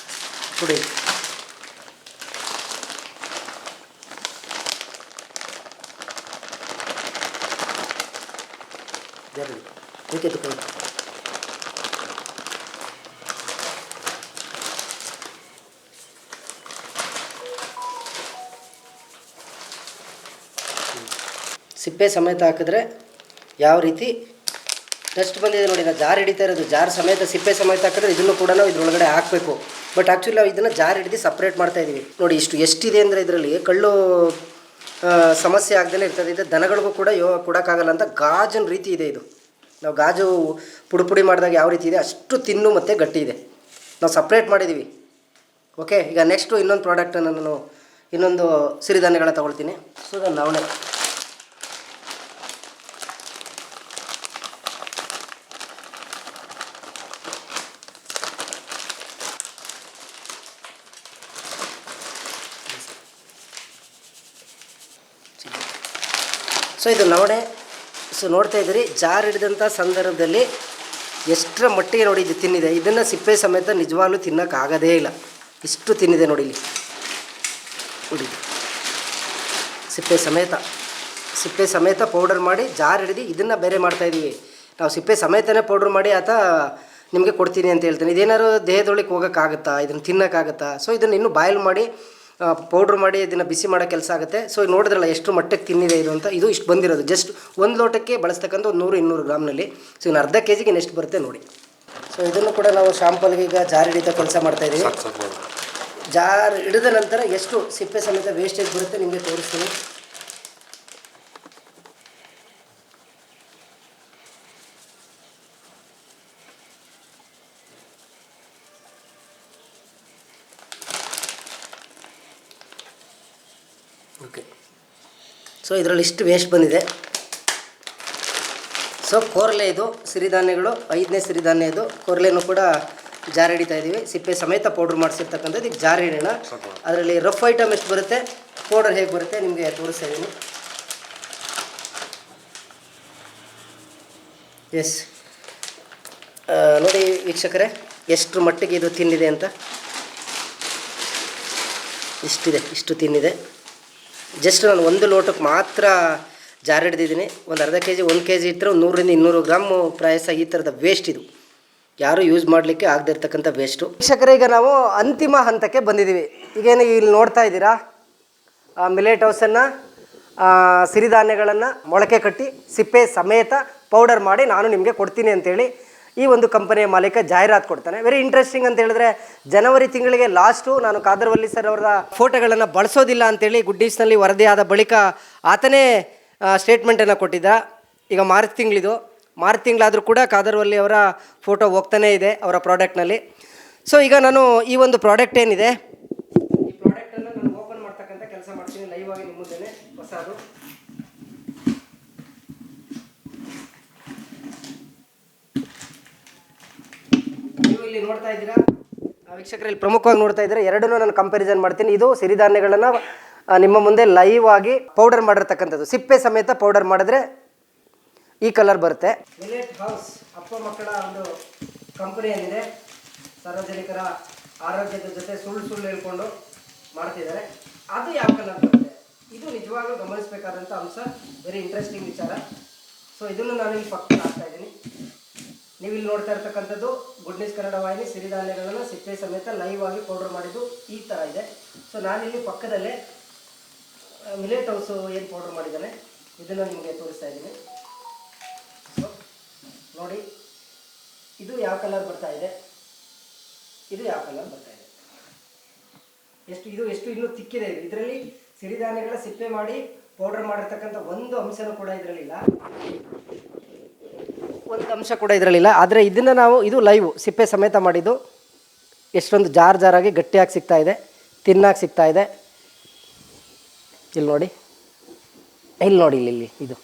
ಕುಡಿ ಜಾರಿ ಏಕೆ ತಗೊಂಡು ಸಿಪ್ಪೆ ಸಮೇತ ಹಾಕಿದ್ರೆ ಯಾವ ರೀತಿ ಟೆಸ್ಟ್ ಬಂದಿದೆ ನೋಡಿ. ನಾವು ಜಾರ್ ಹಿಡಿತಾ ಇರೋದು ಜಾರ್ ಸಮೇತ ಸಿಪ್ಪೆ ಸಮೇತ ಹಾಕಿದ್ರೆ ಇದನ್ನು ಕೂಡ ನಾವು ಇದ್ರೊಳಗಡೆ ಹಾಕಬೇಕು. ಬಟ್ ಆ್ಯಕ್ಚುಲಿ ನಾವು ಇದನ್ನು ಜಾರ್ ಹಿಡಿದು ಸಪ್ರೇಟ್ ಮಾಡ್ತಾಯಿದ್ದೀವಿ ನೋಡಿ. ಎಷ್ಟಿದೆ ಅಂದರೆ ಇದರಲ್ಲಿ ಕಳ್ಳು ಸಮಸ್ಯೆ ಆಗದೇ ಇರ್ತದೆ. ಇದು ದನಗಳಿಗೂ ಕೂಡ ಕೊಡೋಕ್ಕಾಗಲ್ಲ ಅಂತ ಗಾಜಿನ ರೀತಿ ಇದೆ ಇದು. ನಾವು ಗಾಜು ಪುಡಿ ಮಾಡಿದಾಗ ಯಾವ ರೀತಿ ಇದೆ ಅಷ್ಟು ತಿನ್ನು ಮತ್ತು ಗಟ್ಟಿ ಇದೆ. ನಾವು ಸಪ್ರೇಟ್ ಮಾಡಿದ್ದೀವಿ. ಓಕೆ, ಈಗ ನೆಕ್ಸ್ಟು ಇನ್ನೊಂದು ಪ್ರಾಡಕ್ಟನ್ನು ನಾನು ಇನ್ನೊಂದು ಸಿರಿಧಾನ್ಯಗಳನ್ನ ತೊಗೊಳ್ತೀನಿ. ಸೊ ನವಣೆ ಸೊ ಇದು ನವಣೆ. ಸೊ ನೋಡ್ತಾ ಇದ್ದೀರಿ, ಜಾರ್ ಹಿಡಿದಂಥ ಸಂದರ್ಭದಲ್ಲಿ ಎಷ್ಟರ ಮಟ್ಟಿಗೆ ನೋಡಿ ಇದು ತಿನ್ನಿದೆ. ಇದನ್ನು ಸಿಪ್ಪೆ ಸಮೇತ ನಿಜವಾಗ್ಲೂ ತಿನ್ನೋಕ್ಕಾಗೋದೇ ಇಲ್ಲ. ಇಷ್ಟು ತಿನ್ನಿದೆ ನೋಡಿ ಇಲ್ಲಿ ನೋಡಿ. ಸಿಪ್ಪೆ ಸಮೇತ ಪೌಡರ್ ಮಾಡಿ ಜಾರ್ ಹಿಡಿದು ಇದನ್ನು ಬೇರೆ ಮಾಡ್ತಾಯಿದ್ದೀವಿ ನಾವು. ಸಿಪ್ಪೆ ಸಮೇತನೇ ಪೌಡ್ರ್ ಮಾಡಿ ಆತ ನಿಮಗೆ ಕೊಡ್ತೀನಿ ಅಂತ ಹೇಳ್ತೀನಿ. ಇದೇನಾದ್ರು ದೇಹದೊಳಗೆ ಹೋಗೋಕ್ಕಾಗುತ್ತಾ, ಇದನ್ನು ತಿನ್ನೋಕ್ಕಾಗುತ್ತಾ? ಸೊ ಇದನ್ನು ಇನ್ನೂ ಬಾಯ್ಲ್ ಮಾಡಿ ಪೌಡ್ರ್ ಮಾಡಿ ಇದನ್ನು ಬಿಸಿ ಮಾಡೋ ಕೆಲಸ ಆಗುತ್ತೆ. ಸೊ ನೋಡಿದ್ರಲ್ಲ ಎಷ್ಟು ಮಟ್ಟಕ್ಕೆ ತಿನ್ನಿದೆ ಇದು ಅಂತ. ಇದು ಇಷ್ಟು ಬಂದಿರೋದು ಜಸ್ಟ್ 1 ಲೋಟಕ್ಕೆ ಬಳಸ್ತಕ್ಕಂಥ 100-200 ಗ್ರಾಮ್ನಲ್ಲಿ. ಸೊ ಇನ್ನು ಅರ್ಧ ಕೆ ಜಿಗೆ ಎಷ್ಟು ಬರುತ್ತೆ ನೋಡಿ. ಸೊ ಇದನ್ನು ಕೂಡ ನಾವು ಶಾಂಪಲ್ಗೆ ಈಗ ಜಾರ್ ಹಿಡಿತ ಕೆಲಸ ಮಾಡ್ತಾಯಿದ್ದೀವಿ. ಜಾರ್ ಹಿಡಿದ ನಂತರ ಎಷ್ಟು ಸಿಪ್ಪೆ ಸಮೇತ ವೇಸ್ಟೇಜ್ ಬರುತ್ತೆ ನಿಮಗೆ ತೋರಿಸ್ತೀನಿ. ಓಕೆ, ಸೊ ಇದರಲ್ಲಿ ಇಷ್ಟು ವೇಸ್ಟ್ ಬಂದಿದೆ. ಸೊ ಕೊರಲೆ ಇದು ಸಿರಿಧಾನ್ಯಗಳು 5ನೇ ಸಿರಿಧಾನ್ಯ ಇದು. ಕೊರಲೆನೂ ಕೂಡ ಜಾರಿ ಹಿಡಿತಾ ಇದ್ದೀವಿ. ಸಿಪ್ಪೆ ಸಮೇತ ಪೌಡ್ರ್ ಮಾಡಿಸಿರ್ತಕ್ಕಂಥದ್ದು ಈಗ ಜಾರಿ ಹಿಡೋಣ. ಅದರಲ್ಲಿ ರಫ್ ಐಟಮ್ ಎಷ್ಟು ಬರುತ್ತೆ, ಪೌಡರ್ ಹೇಗೆ ಬರುತ್ತೆ ನಿಮಗೆ ತೋರಿಸ್ತಾ ಇದ್ದೀನಿ. ಎಸ್ ನೋಡಿ ವೀಕ್ಷಕರೇ, ಎಷ್ಟು ಮಟ್ಟಿಗೆ ಇದು ತಿನ್ನಿದೆ ಅಂತ. ಇಷ್ಟು ತಿನ್ನಿದೆ. ಜಸ್ಟ್ ನಾನು 1 ಲೋಟಕ್ಕೆ ಮಾತ್ರ ಜಾರ್ ಹಿಡ್ದಿದ್ದೀನಿ. ಒಂದು ಅರ್ಧ ಕೆ ಜಿ 1 ಕೆ ಜಿ ಇಟ್ಟರೆ 100-200 ಗ್ರಾಮು ಪ್ರಾಯಸ ಈ ಥರದ ವೇಸ್ಟ್ ಇದು. ಯಾರೂ ಯೂಸ್ ಮಾಡಲಿಕ್ಕೆ ಆಗದೆ ಇರ್ತಕ್ಕಂಥ ವೇಸ್ಟು. ವೀಕ್ಷಕರೇ, ಈಗ ನಾವು ಅಂತಿಮ ಹಂತಕ್ಕೆ ಬಂದಿದ್ದೀವಿ. ಈಗೇನು ಇಲ್ಲಿ ನೋಡ್ತಾ ಇದ್ದೀರಾ ಮಿಲೆಟ್ ಹೌಸನ್ನು ಸಿರಿಧಾನ್ಯಗಳನ್ನು ಮೊಳಕೆ ಕಟ್ಟಿ ಸಿಪ್ಪೆ ಸಮೇತ ಪೌಡರ್ ಮಾಡಿ ನಾನು ನಿಮಗೆ ಕೊಡ್ತೀನಿ ಅಂತೇಳಿ ಈ ಒಂದು ಕಂಪನಿಯ ಮಾಲೀಕ ಜಾಹೀರಾತು ಕೊಡ್ತಾನೆ. ವೆರಿ ಇಂಟ್ರೆಸ್ಟಿಂಗ್ ಅಂತ ಹೇಳಿದ್ರೆ, ಜನವರಿ ತಿಂಗಳಿಗೆ ಲಾಸ್ಟು ನಾನು ಕಾದರ್ವಲ್ಲಿ ಸರ್ ಅವರ ಫೋಟೋಗಳನ್ನು ಬಳಸೋದಿಲ್ಲ ಅಂತೇಳಿ ಗುಡ್ಡೀಸ್ನಲ್ಲಿ ವರದಿಯಾದ ಬಳಿಕ ಆತನೇ ಸ್ಟೇಟ್ಮೆಂಟನ್ನು ಕೊಟ್ಟಿದ್ದ. ಈಗ ಮಾರ್ಚ್ ತಿಂಗಳಾದರೂ ಕೂಡ ಕಾದರ್ವಲ್ಲಿ ಅವರ ಫೋಟೋ ಹೋಗ್ತಾನೇ ಇದೆ ಅವರ ಪ್ರಾಡಕ್ಟ್ನಲ್ಲಿ. ಸೊ ಈಗ ನಾನು ಈ ಒಂದು ಪ್ರಾಡಕ್ಟ್ ಏನಿದೆ, ಈ ಪ್ರಾಡಕ್ಟನ್ನು ನಾನು ಓಪನ್ ಮಾಡ್ತಕ್ಕಂಥ ಕೆಲಸ ಮಾಡ್ತೀನಿ ಲೈವ್ ಆಗಿ ನಿಮ್ಮ ಮುಂದೆನೇ. ಹೊಸದು ನೀವು ಇಲ್ಲಿ ನೋಡ್ತಾ ಇದ್ದೀರಾ ವೀಕ್ಷಕರಲ್ಲಿ, ಪ್ರಮುಖವಾಗಿ ನೋಡ್ತಾ ಇದ್ದೀರಾ, ಎರಡನ್ನೂ ನಾನು ಕಂಪ್ಯಾರಿಸನ್ ಮಾಡ್ತೀನಿ. ಇದು ಸಿರಿಧಾನ್ಯಗಳನ್ನು ನಿಮ್ಮ ಮುಂದೆ ಲೈವ್ ಆಗಿ ಪೌಡರ್ ಮಾಡಿರ್ತಕ್ಕಂಥದ್ದು, ಸಿಪ್ಪೆ ಸಮೇತ ಪೌಡರ್ ಮಾಡಿದ್ರೆ ಈ ಕಲರ್ ಬರುತ್ತೆ. ಮಿಲೆಟ್ ಹೌಸ್ ಅಪ್ಪ ಮಕ್ಕಳ ಒಂದು ಕಂಪನಿ ಏನಿದೆ, ಸಾರ್ವಜನಿಕರ ಆರೋಗ್ಯದ ಜೊತೆ ಸುಳ್ಳು ಹೇಳ್ಕೊಂಡು ಮಾಡ್ತಿದ್ದಾರೆ. ಅದು ಯಾವ ಕಲರ್ ಬರುತ್ತೆ, ಇದು ನಿಜವಾಗ್ಲೂ ಗಮನಿಸಬೇಕಾದಂಥ ಅಂಶ. ವೆರಿ ಇಂಟ್ರೆಸ್ಟಿಂಗ್ ವಿಚಾರ. ಸೊ ಇದನ್ನು ನಾನು ಇಲ್ಲಿ ಪಕ್ಕ ಹಾಕ್ತಾ ಇದ್ದೀನಿ. ನೀವು ಇಲ್ಲಿ ನೋಡ್ತಾ ಇರ್ತಕ್ಕಂಥದ್ದು ಗುಡ್ ನ್ಯೂಸ್ ಕನ್ನಡ ವಾಹಿನಿ ಸಿರಿಧಾನ್ಯಗಳನ್ನು ಸಿಪ್ಪೆ ಸಮೇತ ಲೈವ್ ಆಗಿ ಪೌಡರ್ ಮಾಡಿದ್ದು ಈ ಥರ ಇದೆ. ಸೊ ನಾನಿಲ್ಲಿ ಪಕ್ಕದಲ್ಲೇ ಮಿಲೆಟ್ ಹೌಸು ಏನು ಪೌಡರ್ ಮಾಡಿದ್ದಾನೆ ಇದನ್ನು ನಿಮಗೆ ತೋರಿಸ್ತಾ ಇದ್ದೀನಿ. ಸೊ ನೋಡಿ, ಇದು ಯಾವ ಕಲರ್ ಬರ್ತಾ ಇದೆ, ಇದು ಯಾವ ಕಲರ್ ಬರ್ತಾ ಇದೆ, ಎಷ್ಟು ಇನ್ನೂ ತಿಕ್ಕಿದೆ. ಇದರಲ್ಲಿ ಸಿರಿಧಾನ್ಯಗಳ ಸಿಪ್ಪೆ ಮಾಡಿ ಪೌಡರ್ ಮಾಡಿರ್ತಕ್ಕಂಥ ಒಂದು ಅಂಶನೂ ಕೂಡ ಇದರಲ್ಲಿಲ್ಲ, ಆದರೆ ಇದನ್ನು ನಾವು, ಇದು ಲೈವ್ ಸಿಪ್ಪೆ ಸಮೇತ ಮಾಡಿದ್ದು, ಎಷ್ಟೊಂದು ಜಾರಾಗಿ ಗಟ್ಟಿಯಾಗಿ ಸಿಗ್ತಾ ಇದೆ, ತಿನ್ನಾಗಿ ಸಿಗ್ತಾ ಇದೆ. ಇಲ್ಲಿ ನೋಡಿ ಇಲ್ಲಿ ಇದು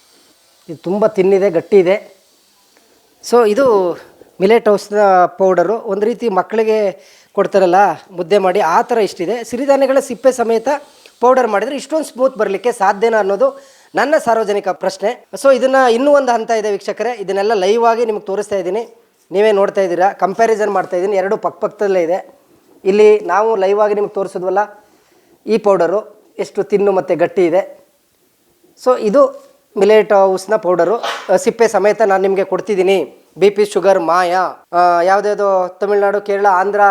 ತುಂಬ ತಿನ್ನಿದೆ, ಗಟ್ಟಿ ಇದೆ. ಸೊ ಇದು ಮಿಲೆಟ್ ಹೌಸ್ನ ಪೌಡರು. ಒಂದು ರೀತಿ ಮಕ್ಕಳಿಗೆ ಕೊಡ್ತಾರಲ್ಲ ಮುದ್ದೆ ಮಾಡಿ, ಆ ಥರ ಇಷ್ಟಿದೆ. ಸಿರಿಧಾನ್ಯಗಳ ಸಿಪ್ಪೆ ಸಮೇತ ಪೌಡರ್ ಮಾಡಿದರೆ ಇಷ್ಟೊಂದು ಸ್ಮೂತ್ ಬರಲಿಕ್ಕೆ ಸಾಧ್ಯನಾ ಅನ್ನೋದು ನನ್ನ ಸಾರ್ವಜನಿಕ ಪ್ರಶ್ನೆ. ಸೊ ಇದನ್ನು ಇನ್ನೂ ಒಂದು ಹಂತ ಇದೆ ವೀಕ್ಷಕರೇ, ಇದನ್ನೆಲ್ಲ ಲೈವ್ ಆಗಿ ನಿಮಗೆ ತೋರಿಸ್ತಾ ಇದ್ದೀನಿ, ನೀವೇ ನೋಡ್ತಾ ಇದ್ದೀರಾ. ಕಂಪ್ಯಾರಿಸನ್ ಮಾಡ್ತಾ ಇದ್ದೀನಿ, ಎರಡು ಪಕ್ಕದಲ್ಲೇ ಇದೆ. ಇಲ್ಲಿ ನಾವು ಲೈವ್ ಆಗಿ ನಿಮಗೆ ತೋರಿಸಿದ್ವಲ್ಲ, ಈ ಪೌಡರು ಎಷ್ಟು ತಿನ್ನು ಮತ್ತು ಗಟ್ಟಿ ಇದೆ. ಸೊ ಇದು ಮಿಲೆಟ್ ಹೌಸ್ನ ಪೌಡರು, ಸಿಪ್ಪೆ ಸಮೇತ ನಾನು ನಿಮಗೆ ಕೊಡ್ತಿದ್ದೀನಿ. BP ಶುಗರ್, ಮಾಯಾ, ಯಾವುದ್ಯಾವುದೋ ತಮಿಳುನಾಡು, ಕೇರಳ, ಆಂಧ್ರ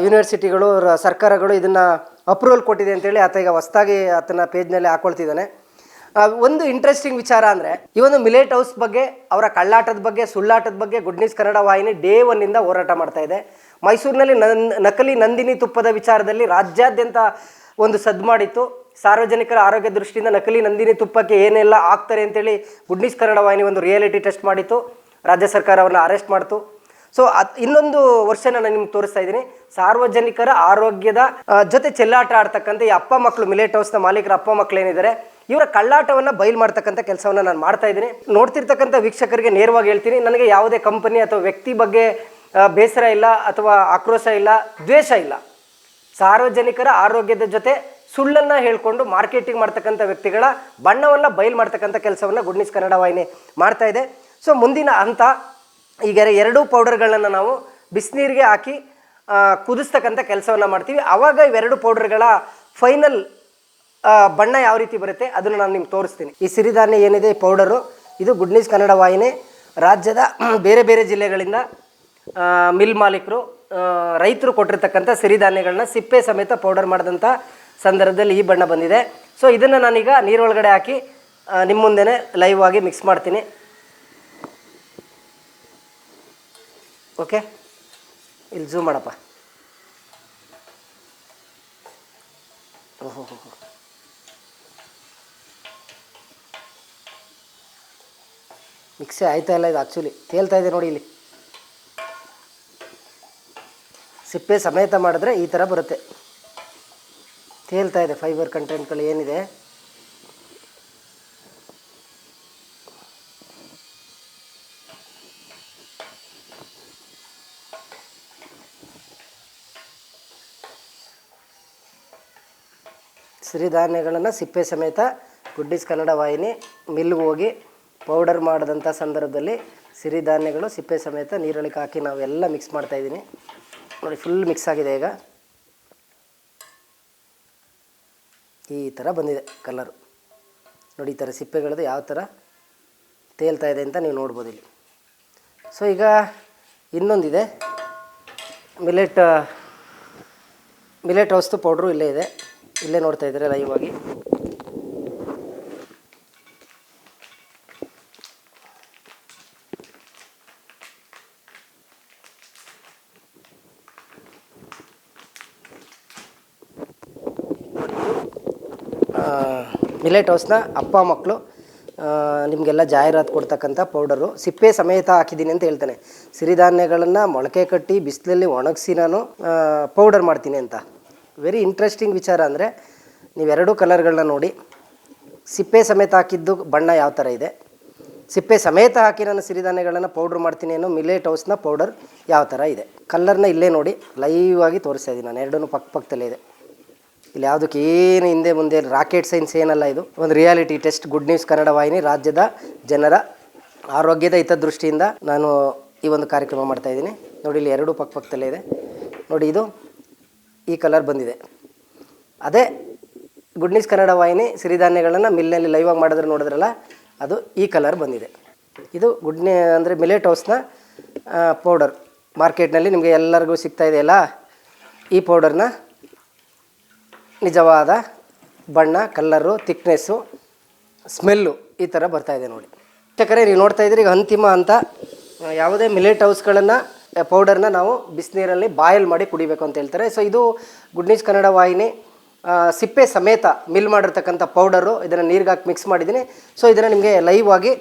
ಯೂನಿವರ್ಸಿಟಿಗಳು, ಸರ್ಕಾರಗಳು ಇದನ್ನು ಅಪ್ರೂವಲ್ ಕೊಟ್ಟಿದೆ ಅಂತೇಳಿ ಆತ ಈಗ ಹೊಸದಾಗಿ ಆತನ ಪೇಜ್ನಲ್ಲಿ ಹಾಕ್ಕೊಳ್ತಿದ್ದಾನೆ. ಒಂದು ಇಂಟ್ರೆಸ್ಟಿಂಗ್ ವಿಚಾರ ಅಂದರೆ, ಈ ಒಂದು ಮಿಲೆಟ್ ಹೌಸ್ ಬಗ್ಗೆ, ಅವರ ಕಳ್ಳಾಟದ ಬಗ್ಗೆ, ಸುಳ್ಳಾಟದ ಬಗ್ಗೆ ಗುಡ್ ನ್ಯೂಸ್ ಕನ್ನಡ ವಾಹಿನಿ ಡೇ ಒನ್ನಿಂದ ಹೋರಾಟ ಮಾಡ್ತಾ ಇದೆ. ಮೈಸೂರಿನಲ್ಲಿ ನಕಲಿ ನಂದಿನಿ ತುಪ್ಪದ ವಿಚಾರದಲ್ಲಿ ರಾಜ್ಯಾದ್ಯಂತ ಒಂದು ಸದ್ದು ಮಾಡಿತ್ತು. ಸಾರ್ವಜನಿಕರ ಆರೋಗ್ಯ ದೃಷ್ಟಿಯಿಂದ ನಕಲಿ ನಂದಿನಿ ತುಪ್ಪಕ್ಕೆ ಏನೆಲ್ಲ ಆಗ್ತಾರೆ ಅಂತೇಳಿ ಗುಡ್ ನ್ಯೂಸ್ ಕನ್ನಡ ವಾಹಿನಿ ಒಂದು ರಿಯಾಲಿಟಿ ಟೆಸ್ಟ್ ಮಾಡಿತ್ತು. ರಾಜ್ಯ ಸರ್ಕಾರವನ್ನು ಅರೆಸ್ಟ್ ಮಾಡ್ತು. ಸೊ ಇನ್ನೊಂದು ವರ್ಷ ನಾನು ನಿಮ್ಗೆ ತೋರಿಸ್ತಾ ಇದ್ದೀನಿ, ಸಾರ್ವಜನಿಕರ ಆರೋಗ್ಯದ ಜೊತೆ ಚೆಲ್ಲಾಟ ಆಡ್ತಕ್ಕಂಥ ಈ ಅಪ್ಪ ಮಕ್ಕಳು, ಮಿಲೆಟ್ ಹೌಸ್ನ ಮಾಲೀಕರ ಅಪ್ಪ ಮಕ್ಕಳು ಏನಿದ್ದಾರೆ, ಇವರ ಕಳ್ಳಾಟವನ್ನು ಬಯಲು ಮಾಡ್ತಕ್ಕಂಥ ಕೆಲಸವನ್ನು ನಾನು ಮಾಡ್ತಾ ಇದ್ದೀನಿ. ನೋಡ್ತಿರ್ತಕ್ಕಂಥ ವೀಕ್ಷಕರಿಗೆ ನೇರವಾಗಿ ಹೇಳ್ತೀನಿ, ನನಗೆ ಯಾವುದೇ ಕಂಪನಿ ಅಥವಾ ವ್ಯಕ್ತಿ ಬಗ್ಗೆ ಬೇಸರ ಇಲ್ಲ, ಅಥವಾ ಆಕ್ರೋಶ ಇಲ್ಲ, ದ್ವೇಷ ಇಲ್ಲ. ಸಾರ್ವಜನಿಕರ ಆರೋಗ್ಯದ ಜೊತೆ ಸುಳ್ಳನ್ನು ಹೇಳ್ಕೊಂಡು ಮಾರ್ಕೆಟಿಂಗ್ ಮಾಡ್ತಕ್ಕಂಥ ವ್ಯಕ್ತಿಗಳ ಬಣ್ಣವನ್ನು ಬಯಲು ಮಾಡ್ತಕ್ಕಂಥ ಕೆಲಸವನ್ನು ಗುಡ್ ನ್ಯೂಸ್ ಕನ್ನಡ ವಾಹಿನಿ ಮಾಡ್ತಾ ಇದೆ. ಸೊ ಮುಂದಿನ ಹಂತ, ಈಗ ಎರಡೂ ಪೌಡರ್ಗಳನ್ನು ನಾವು ಬಿಸಿನೀರಿಗೆ ಹಾಕಿ ಕುದಿಸ್ತಕ್ಕಂಥ ಕೆಲಸವನ್ನು ಮಾಡ್ತೀವಿ. ಆವಾಗ ಇವೆರಡು ಪೌಡರ್ಗಳ ಫೈನಲ್ ಬಣ್ಣ ಯಾವ ರೀತಿ ಬರುತ್ತೆ ಅದನ್ನು ನಾನು ನಿಮ್ಗೆ ತೋರಿಸ್ತೀನಿ. ಈ ಸಿರಿಧಾನ್ಯ ಏನಿದೆ, ಈ ಪೌಡರು, ಇದು ಗುಡ್ ನ್ಯೂಸ್ ಕನ್ನಡ ವಾಹಿನಿ ರಾಜ್ಯದ ಬೇರೆ ಬೇರೆ ಜಿಲ್ಲೆಗಳಿಂದ ಮಿಲ್ ಮಾಲೀಕರು, ರೈತರು ಕೊಟ್ಟಿರ್ತಕ್ಕಂಥ ಸಿರಿಧಾನ್ಯಗಳನ್ನ ಸಿಪ್ಪೆ ಸಮೇತ ಪೌಡರ್ ಮಾಡಿದಂಥ ಸಂದರ್ಭದಲ್ಲಿ ಈ ಬಣ್ಣ ಬಂದಿದೆ. ಸೊ ಇದನ್ನು ನಾನೀಗ ನೀರೊಳಗಡೆ ಹಾಕಿ ನಿಮ್ಮ ಮುಂದೆನೇ ಲೈವ್ ಆಗಿ ಮಿಕ್ಸ್ ಮಾಡ್ತೀನಿ. ಓಕೆ, ಇಲ್ಲಿ ಝೂಮ್ ಮಾಡಪ್ಪ. ಓಹೋ, ಮಿಕ್ಸೇ ಆಯ್ತಾ ಇಲ್ಲ, ಇದು ಆ್ಯಕ್ಚುಲಿ ತೇಲ್ತಾ ಇದೆ ನೋಡಿ. ಇಲ್ಲಿ ಸಿಪ್ಪೆ ಸಮೇತ ಮಾಡಿದ್ರೆ ಈ ಥರ ಬರುತ್ತೆ, ತೇಲ್ತಾ ಇದೆ. ಫೈಬರ್ ಕಂಟೆಂಟ್ಗಳು ಏನಿದೆ, ಸಿರಿಧಾನ್ಯಗಳನ್ನು ಸಿಪ್ಪೆ ಸಮೇತ ಗುಡ್ ನ್ಯೂಸ್ ಕನ್ನಡ ವಾಹಿನಿ ಮಿಲ್ಗೆ ಹೋಗಿ ಪೌಡರ್ ಮಾಡಿದಂಥ ಸಂದರ್ಭದಲ್ಲಿ ಸಿರಿಧಾನ್ಯಗಳು ಸಿಪ್ಪೆ ಸಮೇತ ನೀರೊಳಗೆ ಹಾಕಿ ನಾವೆಲ್ಲ ಮಿಕ್ಸ್ ಮಾಡ್ತಾಯಿದ್ದೀನಿ ನೋಡಿ. ಫುಲ್ ಮಿಕ್ಸ್ ಆಗಿದೆ. ಈಗ ಈ ಥರ ಬಂದಿದೆ ಕಲರು ನೋಡಿ. ಈ ಥರ ಸಿಪ್ಪೆಗಳದ್ದು ಯಾವ ಥರ ತೇಲ್ತಾ ಇದೆ ಅಂತ ನೀವು ನೋಡ್ಬೋದು ಇಲ್ಲಿ. ಸೊ ಈಗ ಇನ್ನೊಂದಿದೆ, ಮಿಲೆಟ್ ಹೌಸ್ದು ಪೌಡ್ರು ಇಲ್ಲೇ ಇದೆ, ಇಲ್ಲೇ ನೋಡ್ತಾ ಇದ್ದಾರೆ ಲೈವ್ ಆಗಿ. ಮಿಲೆಟ್ ಹೌಸ್ನ ಅಪ್ಪ ಮಕ್ಕಳು ನಿಮಗೆಲ್ಲ ಜಾಹೀರಾತು ಕೊಡ್ತಕ್ಕಂಥ ಪೌಡರು. ಸಿಪ್ಪೆ ಸಮೇತ ಹಾಕಿದ್ದೀನಿ ಅಂತ ಹೇಳ್ತಾನೆ. ಸಿರಿಧಾನ್ಯಗಳನ್ನು ಮೊಳಕೆ ಕಟ್ಟಿ ಬಿಸಿಲಲ್ಲಿ ಒಣಗಿಸಿ ನಾನು ಪೌಡರ್ ಮಾಡ್ತೀನಿ ಅಂತ. ವೆರಿ ಇಂಟ್ರೆಸ್ಟಿಂಗ್ ವಿಚಾರ ಅಂದರೆ ನೀವೆರಡೂ ಕಲರ್ಗಳನ್ನ ನೋಡಿ. ಸಿಪ್ಪೆ ಸಮೇತ ಹಾಕಿದ್ದು ಬಣ್ಣ ಯಾವ ಥರ ಇದೆ, ಸಿಪ್ಪೆ ಸಮೇತ ಹಾಕಿ ನಾನು ಸಿರಿಧಾನ್ಯಗಳನ್ನು ಪೌಡ್ರ್ ಮಾಡ್ತೀನಿ ಅನ್ನೋ ಮಿಲೆಟ್ ಹೌಸ್ನ ಪೌಡರ್ ಯಾವ ಥರ ಇದೆ. ಕಲ್ಲರ್ನ ಇಲ್ಲೇ ನೋಡಿ ಲೈವ್ ಆಗಿ ತೋರಿಸ್ತಾ ಇದ್ದೀನಿ ನಾನು. ಎರಡೂ ಪಕ್ಕದಲ್ಲೇ ಇದೆ. ಇಲ್ಲಿ ಯಾವುದಕ್ಕೆ ಏನು ಹಿಂದೆ ಮುಂದೆ ರಾಕೆಟ್ ಸೈನ್ಸ್ ಏನಲ್ಲ, ಇದು ಒಂದು reality test. Good news Kannada ವಾಹಿನಿ ರಾಜ್ಯದ ಜನರ ಆರೋಗ್ಯದ ಹಿತದೃಷ್ಟಿಯಿಂದ ನಾನು ಈ ಒಂದು ಕಾರ್ಯಕ್ರಮ ಮಾಡ್ತಾಯಿದ್ದೀನಿ. ನೋಡಿ ಇಲ್ಲಿ ಎರಡೂ ಪಕ್ಕದಲ್ಲೇ ಇದೆ ನೋಡಿ. ಇದು ಈ ಕಲರ್ ಬಂದಿದೆ. ಅದೇ ಗುಡ್ ನ್ಯೂಸ್ ಕನ್ನಡ ವಾಹಿನಿ ಸಿರಿಧಾನ್ಯಗಳನ್ನು ಮಿಲ್ನಲ್ಲಿ ಲೈವ್ ಆಗಿ ಮಾಡಿದ್ರೆ ನೋಡಿದ್ರಲ್ಲ, ಅದು ಈ ಕಲರ್ ಬಂದಿದೆ. ಇದು ಅಂದರೆ ಮಿಲೆಟ್ ಹೌಸ್ನ ಪೌಡರ್ ಮಾರ್ಕೆಟ್ನಲ್ಲಿ ನಿಮಗೆ ಎಲ್ಲರಿಗೂ ಸಿಗ್ತಾ ಇದೆಯಲ್ಲ. ಈ ಪೌಡರ್ನ ನಿಜವಾದ ಬಣ್ಣ, ಕಲ್ಲರು, ತಿಕ್ನೆಸ್ಸು, ಸ್ಮೆಲ್ಲು ಈ ಥರ ಬರ್ತಾಯಿದೆ ನೋಡಿ. ಯಾಕಂದರೆ ನೀವು ನೋಡ್ತಾ ಇದ್ದೀರಿ ಈಗ ಅಂತಿಮ ಅಂತ. ಯಾವುದೇ ಮಿಲೆಟ್ ಹೌಸ್ಗಳನ್ನು ಪೌಡರ್ನ ನಾವು ಬಿಸಿನೀರಲ್ಲಿ ಬಾಯ್ಲ್ ಮಾಡಿ ಕುಡಿಬೇಕು ಅಂತ ಹೇಳ್ತಾರೆ. ಸೊ ಇದು ಗುಡ್ ನ್ಯೂಸ್ ಕನ್ನಡ ವಾಹಿನಿ ಸಿಪ್ಪೆ ಸಮೇತ ಮಿಲ್ ಮಾಡಿರ್ತಕ್ಕಂಥ ಪೌಡರು. ಇದನ್ನು ನೀರಿಗೆ ಹಾಕಿ ಮಿಕ್ಸ್ ಮಾಡಿದ್ದೀನಿ. ಸೊ ಇದನ್ನು ನಿಮಗೆ ಲೈವ್ ಆಗಿ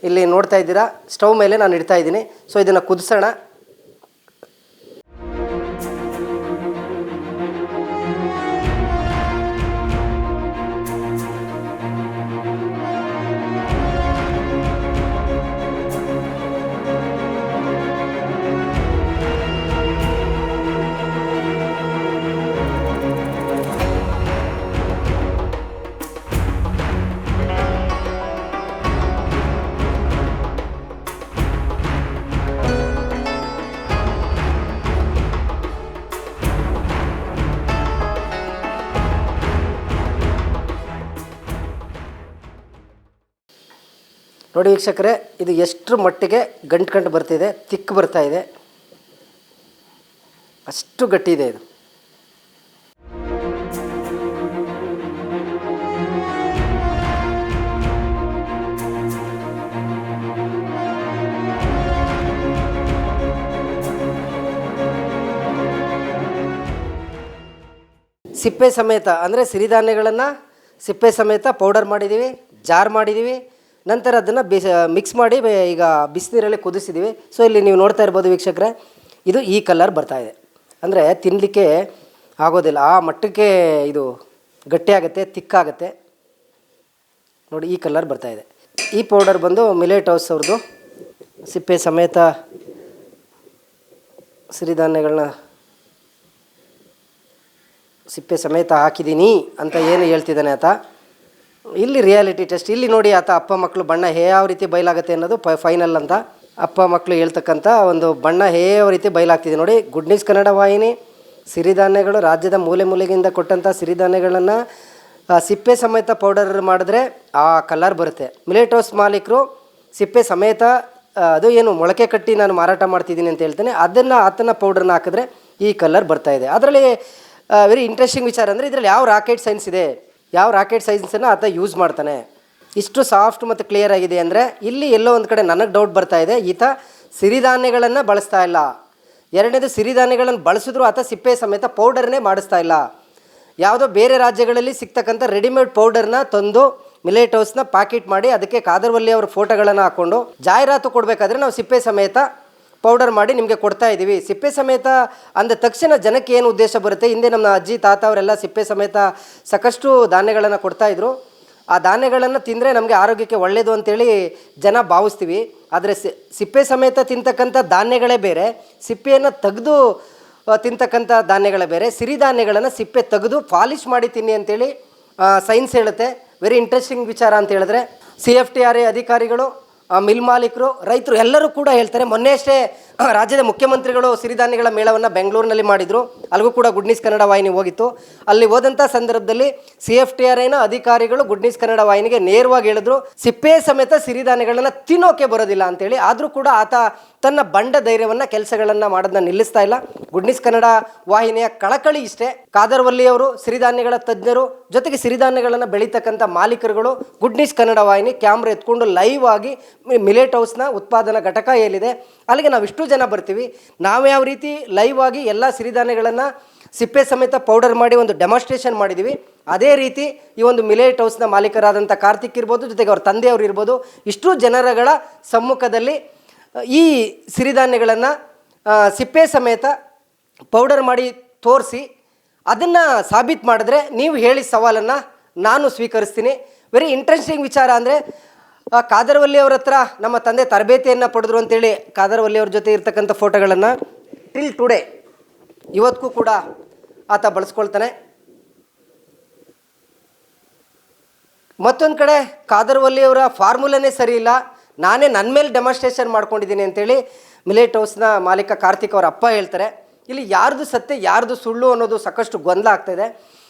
ಇಲ್ಲಿ ನೋಡ್ತಾ ಇದ್ದೀರಾ, ಸ್ಟವ್ ಮೇಲೆ ನಾನು ಇಡ್ತಾ ಇದ್ದೀನಿ. ಸೊ ಇದನ್ನು ಕುದಿಸೋಣ. ನೋಡಿ ವೀಕ್ಷಕರೇ, ಇದು ಎಷ್ಟರ ಮಟ್ಟಿಗೆ ಗಂಟು ಬರ್ತಿದೆ, ತಿಕ್ಕು ಬರ್ತಾ ಇದೆ, ಅಷ್ಟು ಗಟ್ಟಿ ಇದೆ ಇದು. ಸಿಪ್ಪೆ ಸಮೇತ ಅಂದರೆ ಸಿರಿಧಾನ್ಯಗಳನ್ನು ಸಿಪ್ಪೆ ಸಮೇತ ಪೌಡರ್ ಮಾಡಿದ್ದೀವಿ, ಜಾರ್ ಮಾಡಿದ್ದೀವಿ. ನಂತರ ಅದನ್ನು ಮಿಕ್ಸ್ ಮಾಡಿ ಈಗ ಬಿಸಿನೀರಲ್ಲಿ ಕುದಿಸಿದ್ದೀವಿ. ಸೊ ಇಲ್ಲಿ ನೀವು ನೋಡ್ತಾ ಇರ್ಬೋದು ವೀಕ್ಷಕರೇ, ಇದು ಈ ಕಲರ್ ಬರ್ತಾಯಿದೆ. ಅಂದರೆ ತಿನ್ನಲಿಕ್ಕೆ ಆಗೋದಿಲ್ಲ, ಆ ಮಟ್ಟಕ್ಕೆ ಇದು ಗಟ್ಟಿಯಾಗುತ್ತೆ, ತಿಕ್ಕಾಗುತ್ತೆ ನೋಡಿ. ಈ ಕಲರ್ ಬರ್ತಾಯಿದೆ. ಈ ಪೌಡರ್ ಬಂದು ಮಿಲೆಟ್ ಹೌಸ್ ಅವ್ರದ್ದು ಸಿಪ್ಪೆ ಸಮೇತ ಸಿರಿಧಾನ್ಯಗಳನ್ನ ಸಿಪ್ಪೆ ಸಮೇತ ಹಾಕಿದ್ದೀನಿ ಅಂತ ಏನು ಹೇಳ್ತಿದ್ದಾನೆ ಆತ. ಇಲ್ಲಿ ರಿಯಾಲಿಟಿ ಟೆಸ್ಟ್. ಇಲ್ಲಿ ನೋಡಿ ಆತ ಅಪ್ಪ ಮಕ್ಕಳು ಬಣ್ಣ ಯಾವ ರೀತಿ ಬಯಲಾಗುತ್ತೆ ಅನ್ನೋದು ಫೈನಲ್ ಅಂತ. ಅಪ್ಪ ಮಕ್ಕಳು ಹೇಳ್ತಕ್ಕಂಥ ಒಂದು ಬಣ್ಣ ಯಾವ ರೀತಿ ಬಯಲಾಗ್ತಿದೆ ನೋಡಿ. ಗುಡ್ ನ್ಯೂಸ್ ಕನ್ನಡ ವಾಹಿನಿ ಸಿರಿಧಾನ್ಯಗಳು ರಾಜ್ಯದ ಮೂಲೆ ಮೂಲೆಗಿಂದ ಕೊಟ್ಟಂಥ ಸಿರಿಧಾನ್ಯಗಳನ್ನು ಸಿಪ್ಪೆ ಸಮೇತ ಪೌಡರ್ ಮಾಡಿದ್ರೆ ಆ ಕಲರ್ ಬರುತ್ತೆ. ಮಿಲೆಟ್ ಹೌಸ್ ಮಾಲೀಕರು ಸಿಪ್ಪೆ ಸಮೇತ ಅದು ಏನು ಮೊಳಕೆ ಕಟ್ಟಿ ನಾನು ಮಾರಾಟ ಮಾಡ್ತಿದ್ದೀನಿ ಅಂತ ಹೇಳ್ತೇನೆ, ಅದನ್ನು ಆತನ ಪೌಡ್ರನ್ನ ಹಾಕಿದ್ರೆ ಈ ಕಲರ್ ಬರ್ತಾಯಿದೆ. ಅದರಲ್ಲಿ ವೆರಿ ಇಂಟ್ರೆಸ್ಟಿಂಗ್ ವಿಚಾರ ಅಂದರೆ ಇದರಲ್ಲಿ ಯಾವ ರಾಕೆಟ್ ಸೈನ್ಸ್ ಇದೆ, ಯಾವ ರಾಕೆಟ್ ಸೈನ್ಸನ್ನು ಆತ ಯೂಸ್ ಮಾಡ್ತಾನೆ. ಇಷ್ಟು ಸಾಫ್ಟ್ ಮತ್ತು ಕ್ಲಿಯರ್ ಆಗಿದೆ ಅಂದರೆ ಇಲ್ಲಿ ಎಲ್ಲೋ ಒಂದು ಕಡೆ ನನಗೆ ಡೌಟ್ ಬರ್ತಾ ಇದೆ, ಈತ ಸಿರಿಧಾನ್ಯಗಳನ್ನು ಬಳಸ್ತಾ ಇಲ್ಲ. ಎರಡನೇದು, ಸಿರಿಧಾನ್ಯಗಳನ್ನು ಬಳಸಿದ್ರು ಆತ ಸಿಪ್ಪೆ ಸಮೇತ ಪೌಡರ್ನೇ ಮಾಡಿಸ್ತಾ ಇಲ್ಲ. ಯಾವುದೋ ಬೇರೆ ರಾಜ್ಯಗಳಲ್ಲಿ ಸಿಗ್ತಕ್ಕಂಥ ರೆಡಿಮೇಡ್ ಪೌಡರ್ನ ತಂದು ಮಿಲೆಟ್ ಹೌಸ್ನ ಪ್ಯಾಕೆಟ್ ಮಾಡಿ ಅದಕ್ಕೆ ಕಾದರ್ವಲ್ಲಿ ಅವ್ರ ಫೋಟೋಗಳನ್ನು ಹಾಕ್ಕೊಂಡು ಜಾಹೀರಾತು ಕೊಡಬೇಕಾದ್ರೆ ನಾವು ಸಿಪ್ಪೆ ಸಮೇತ ಪೌಡರ್ ಮಾಡಿ ನಿಮಗೆ ಕೊಡ್ತಾ ಇದ್ದೀವಿ. ಸಿಪ್ಪೆ ಸಮೇತ ಅಂದ ತಕ್ಷಣ ಜನಕ್ಕೆ ಏನು ಉದ್ದೇಶ ಬರುತ್ತೆ, ಹಿಂದೆ ನಮ್ಮ ಅಜ್ಜಿ ತಾತ ಅವರೆಲ್ಲ ಸಿಪ್ಪೆ ಸಮೇತ ಸಾಕಷ್ಟು ಧಾನ್ಯಗಳನ್ನು ಕೊಡ್ತಾಯಿದ್ರು. ಆ ಧಾನ್ಯಗಳನ್ನು ತಿಂದರೆ ನಮಗೆ ಆರೋಗ್ಯಕ್ಕೆ ಒಳ್ಳೆಯದು ಅಂತೇಳಿ ಜನ ಭಾವಿಸ್ತೀವಿ. ಆದರೆ ಸಿಪ್ಪೆ ಸಮೇತ ತಿಂತಕ್ಕಂಥ ಧಾನ್ಯಗಳೇ ಬೇರೆ, ಸಿಪ್ಪೆಯನ್ನು ತೆಗೆದು ತಿಂತಕ್ಕಂಥ ಧಾನ್ಯಗಳೇ ಬೇರೆ. ಸಿರಿಧಾನ್ಯಗಳನ್ನು ಸಿಪ್ಪೆ ತೆಗೆದು ಪಾಲಿಷ್ ಮಾಡಿ ತಿನ್ನಿ ಅಂತೇಳಿ ಸೈನ್ಸ್ ಹೇಳುತ್ತೆ. ವೆರಿ ಇಂಟ್ರೆಸ್ಟಿಂಗ್ ವಿಚಾರ ಅಂತ ಹೇಳಿದ್ರೆ CFTRA ಅಧಿಕಾರಿಗಳು, ಮಿಲ್ ಮಾಲೀಕರು, ರೈತರು ಎಲ್ಲರೂ ಕೂಡ ಹೇಳ್ತಾರೆ. ಮೊನ್ನೆ ಅಷ್ಟೇ ರಾಜ್ಯದ ಮುಖ್ಯಮಂತ್ರಿಗಳು ಸಿರಿಧಾನ್ಯಗಳ ಮೇಳವನ್ನು ಬೆಂಗಳೂರಿನಲ್ಲಿ ಮಾಡಿದರು. ಅಲ್ಲಿಗೂ ಕೂಡ ಗುಡ್ ನ್ಯೂಸ್ ಕನ್ನಡ ವಾಹಿನಿ ಹೋಗಿತ್ತು. ಅಲ್ಲಿ ಹೋದಂಥ ಸಂದರ್ಭದಲ್ಲಿ CFTRAನ ಅಧಿಕಾರಿಗಳು ಗುಡ್ ನ್ಯೂಸ್ ಕನ್ನಡ ವಾಹಿನಿಗೆ ನೇರವಾಗಿ ಹೇಳಿದ್ರು, ಸಿಪ್ಪೆ ಸಮೇತ ಸಿರಿಧಾನ್ಯಗಳನ್ನು ತಿನ್ನೋಕೆ ಬರೋದಿಲ್ಲ ಅಂತೇಳಿ. ಆದರೂ ಕೂಡ ಆತ ತನ್ನ ಬಂಡ ಧೈರ್ಯವನ್ನು ಕೆಲಸಗಳನ್ನು ಮಾಡೋದನ್ನ ನಿಲ್ಲಿಸ್ತಾ ಇಲ್ಲ. ಗುಡ್ ನ್ಯೂಸ್ ಕನ್ನಡ ವಾಹಿನಿಯ ಕಳಕಳಿ ಇಷ್ಟೇ. ಕಾದರ್ವಲ್ಲಿ ಅವರು ಸಿರಿಧಾನ್ಯಗಳ ತಜ್ಞರು, ಜೊತೆಗೆ ಸಿರಿಧಾನ್ಯಗಳನ್ನು ಬೆಳೀತಕ್ಕಂಥ ಮಾಲೀಕರುಗಳು. ಗುಡ್ ನ್ಯೂಸ್ ಕನ್ನಡ ವಾಹಿನಿ ಕ್ಯಾಮ್ರಾ ಎತ್ಕೊಂಡು ಲೈವ್ ಆಗಿ ಮಿಲೆಟ್ ಹೌಸ್ನ ಉತ್ಪಾದನಾ ಘಟಕ ಏನಿದೆ ಅಲ್ಲಿಗೆ ನಾವು ಇಷ್ಟು ಜನ ಬರ್ತೀವಿ. ನಾವು ಯಾವ ರೀತಿ ಲೈವ್ ಆಗಿ ಎಲ್ಲ ಸಿರಿಧಾನ್ಯಗಳನ್ನು ಸಿಪ್ಪೆ ಸಮೇತ ಪೌಡರ್ ಮಾಡಿ ಒಂದು ಡೆಮಾನ್ಸ್ಟ್ರೇಷನ್ ಮಾಡಿದ್ದೀವಿ. ಅದೇ ರೀತಿ ಈ ಒಂದು ಮಿಲೆಟ್ ಹೌಸ್ನ ಮಾಲೀಕರಾದಂಥ ಕಾರ್ತಿಕ್ ಇರ್ಬೋದು, ಜೊತೆಗೆ ಅವ್ರ ತಂದೆಯವರು ಇರ್ಬೋದು, ಇಷ್ಟು ಜನರುಗಳ ಸಮ್ಮುಖದಲ್ಲಿ ಈ ಸಿರಿಧಾನ್ಯಗಳನ್ನು ಸಿಪ್ಪೆ ಸಮೇತ ಪೌಡರ್ ಮಾಡಿ ತೋರಿಸಿ ಅದನ್ನು ಸಾಬೀತು ಮಾಡಿದ್ರೆ ನೀವು ಹೇಳಿ ಸವಾಲನ್ನು ನಾನು ಸ್ವೀಕರಿಸ್ತೀನಿ. ವೆರಿ ಇಂಟ್ರೆಸ್ಟಿಂಗ್ ವಿಚಾರ ಅಂದರೆ ಕಾದರ್ವಲ್ಲಿ ಅವ್ರ ಹತ್ರ ನಮ್ಮ ತಂದೆ ತರಬೇತಿಯನ್ನು ಪಡೆದ್ರು ಅಂತೇಳಿ ಕಾದರ್ವಲ್ಲಿ ಅವ್ರ ಜೊತೆ ಇರ್ತಕ್ಕಂಥ ಫೋಟೋಗಳನ್ನು ಟಿಲ್ ಟುಡೇ ಇವತ್ತಿಗೂ ಕೂಡ ಆತ ಬಳಸ್ಕೊಳ್ತಾನೆ. ಮತ್ತೊಂದು ಕಡೆ ಕಾದರ್ವಲ್ಲಿ ಅವರ ಫಾರ್ಮುಲಾನೇ ಸರಿ ಇಲ್ಲ, ನಾನೇ ನನ್ನ ಮೇಲೆ ಡೆಮಾನ್ಸ್ಟ್ರೇಷನ್ ಮಾಡ್ಕೊಂಡಿದ್ದೀನಿ ಅಂತೇಳಿ ಮಿಲೆಟ್ ಹೌಸ್ನ ಮಾಲೀಕ ಕಾರ್ತಿಕ್ ಅವರ ಅಪ್ಪ ಹೇಳ್ತಾರೆ. ಇಲ್ಲಿ ಯಾರ್ದು ಸತ್ಯ ಯಾರ್ದು ಸುಳ್ಳು ಅನ್ನೋದು ಸಾಕಷ್ಟು ಗೊಂದಲ ಆಗ್ತಾಯಿದೆ.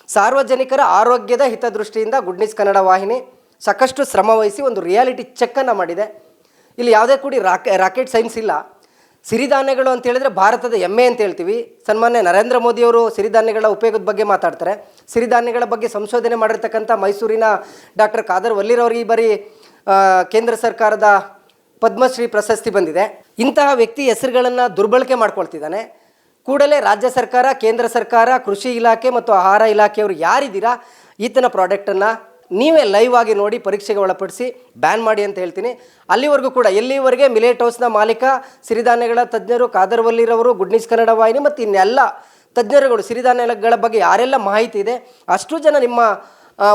ಸಾರ್ವಜನಿಕರ ಆರೋಗ್ಯದ ಹಿತದೃಷ್ಟಿಯಿಂದ ಗುಡ್ ನ್ಯೂಸ್ ಕನ್ನಡ ವಾಹಿನಿ ಸಾಕಷ್ಟು ಶ್ರಮ ವಹಿಸಿ ಒಂದು ರಿಯಾಲಿಟಿ ಚೆಕ್ಕನ್ನು ಮಾಡಿದೆ. ಇಲ್ಲಿ ಯಾವುದೇ ಕೂಡ ರಾಕೆಟ್ ಸೈನ್ಸ್ ಇಲ್ಲ. ಸಿರಿಧಾನ್ಯಗಳು ಅಂತ ಹೇಳಿದ್ರೆ ಭಾರತದ ಹೆಮ್ಮೆ ಅಂತ ಹೇಳ್ತೀವಿ. ಸನ್ಮಾನ್ಯ ನರೇಂದ್ರ ಮೋದಿಯವರು ಸಿರಿಧಾನ್ಯಗಳ ಉಪಯೋಗದ ಬಗ್ಗೆ ಮಾತಾಡ್ತಾರೆ. ಸಿರಿಧಾನ್ಯಗಳ ಬಗ್ಗೆ ಸಂಶೋಧನೆ ಮಾಡಿರ್ತಕ್ಕಂಥ ಮೈಸೂರಿನ ಡಾಕ್ಟರ್ ಕಾದರ್ ವಲ್ಲಿರವರಿಗೆ ಈ ಬಾರಿ ಕೇಂದ್ರ ಸರ್ಕಾರದ ಪದ್ಮಶ್ರೀ ಪ್ರಶಸ್ತಿ ಬಂದಿದೆ. ಇಂತಹ ವ್ಯಕ್ತಿ ಹೆಸರುಗಳನ್ನು ದುರ್ಬಳಕೆ ಮಾಡ್ಕೊಳ್ತಿದ್ದಾನೆ. ಕೂಡಲೇ ರಾಜ್ಯ ಸರ್ಕಾರ, ಕೇಂದ್ರ ಸರ್ಕಾರ, ಕೃಷಿ ಇಲಾಖೆ ಮತ್ತು ಆಹಾರ ಇಲಾಖೆಯವರು ಯಾರಿದ್ದೀರಾ ಈತನ ಪ್ರಾಡಕ್ಟನ್ನು ನೀವೇ ಲೈವ್ ಆಗಿ ನೋಡಿ ಪರೀಕ್ಷೆಗೆ ಒಳಪಡಿಸಿ ಬ್ಯಾನ್ ಮಾಡಿ ಅಂತ ಹೇಳ್ತೀನಿ. ಅಲ್ಲಿವರೆಗೂ ಕೂಡ ಎಲ್ಲಿವರೆಗೆ ಮಿಲೆಟ್ ಹೌಸ್ನ ಮಾಲೀಕ, ಸಿರಿಧಾನ್ಯಗಳ ತಜ್ಞರು, ಕಾದರ್ವಲ್ಲಿರವರು, ಗುಡ್ ನ್ಯೂಸ್ ಕನ್ನಡ ವಾಹಿನಿ ಮತ್ತು ಇನ್ನೆಲ್ಲ ತಜ್ಞರುಗಳು ಸಿರಿಧಾನ್ಯಗಳ ಬಗ್ಗೆ ಯಾರೆಲ್ಲ ಮಾಹಿತಿ ಇದೆ ಅಷ್ಟು ಜನ ನಿಮ್ಮ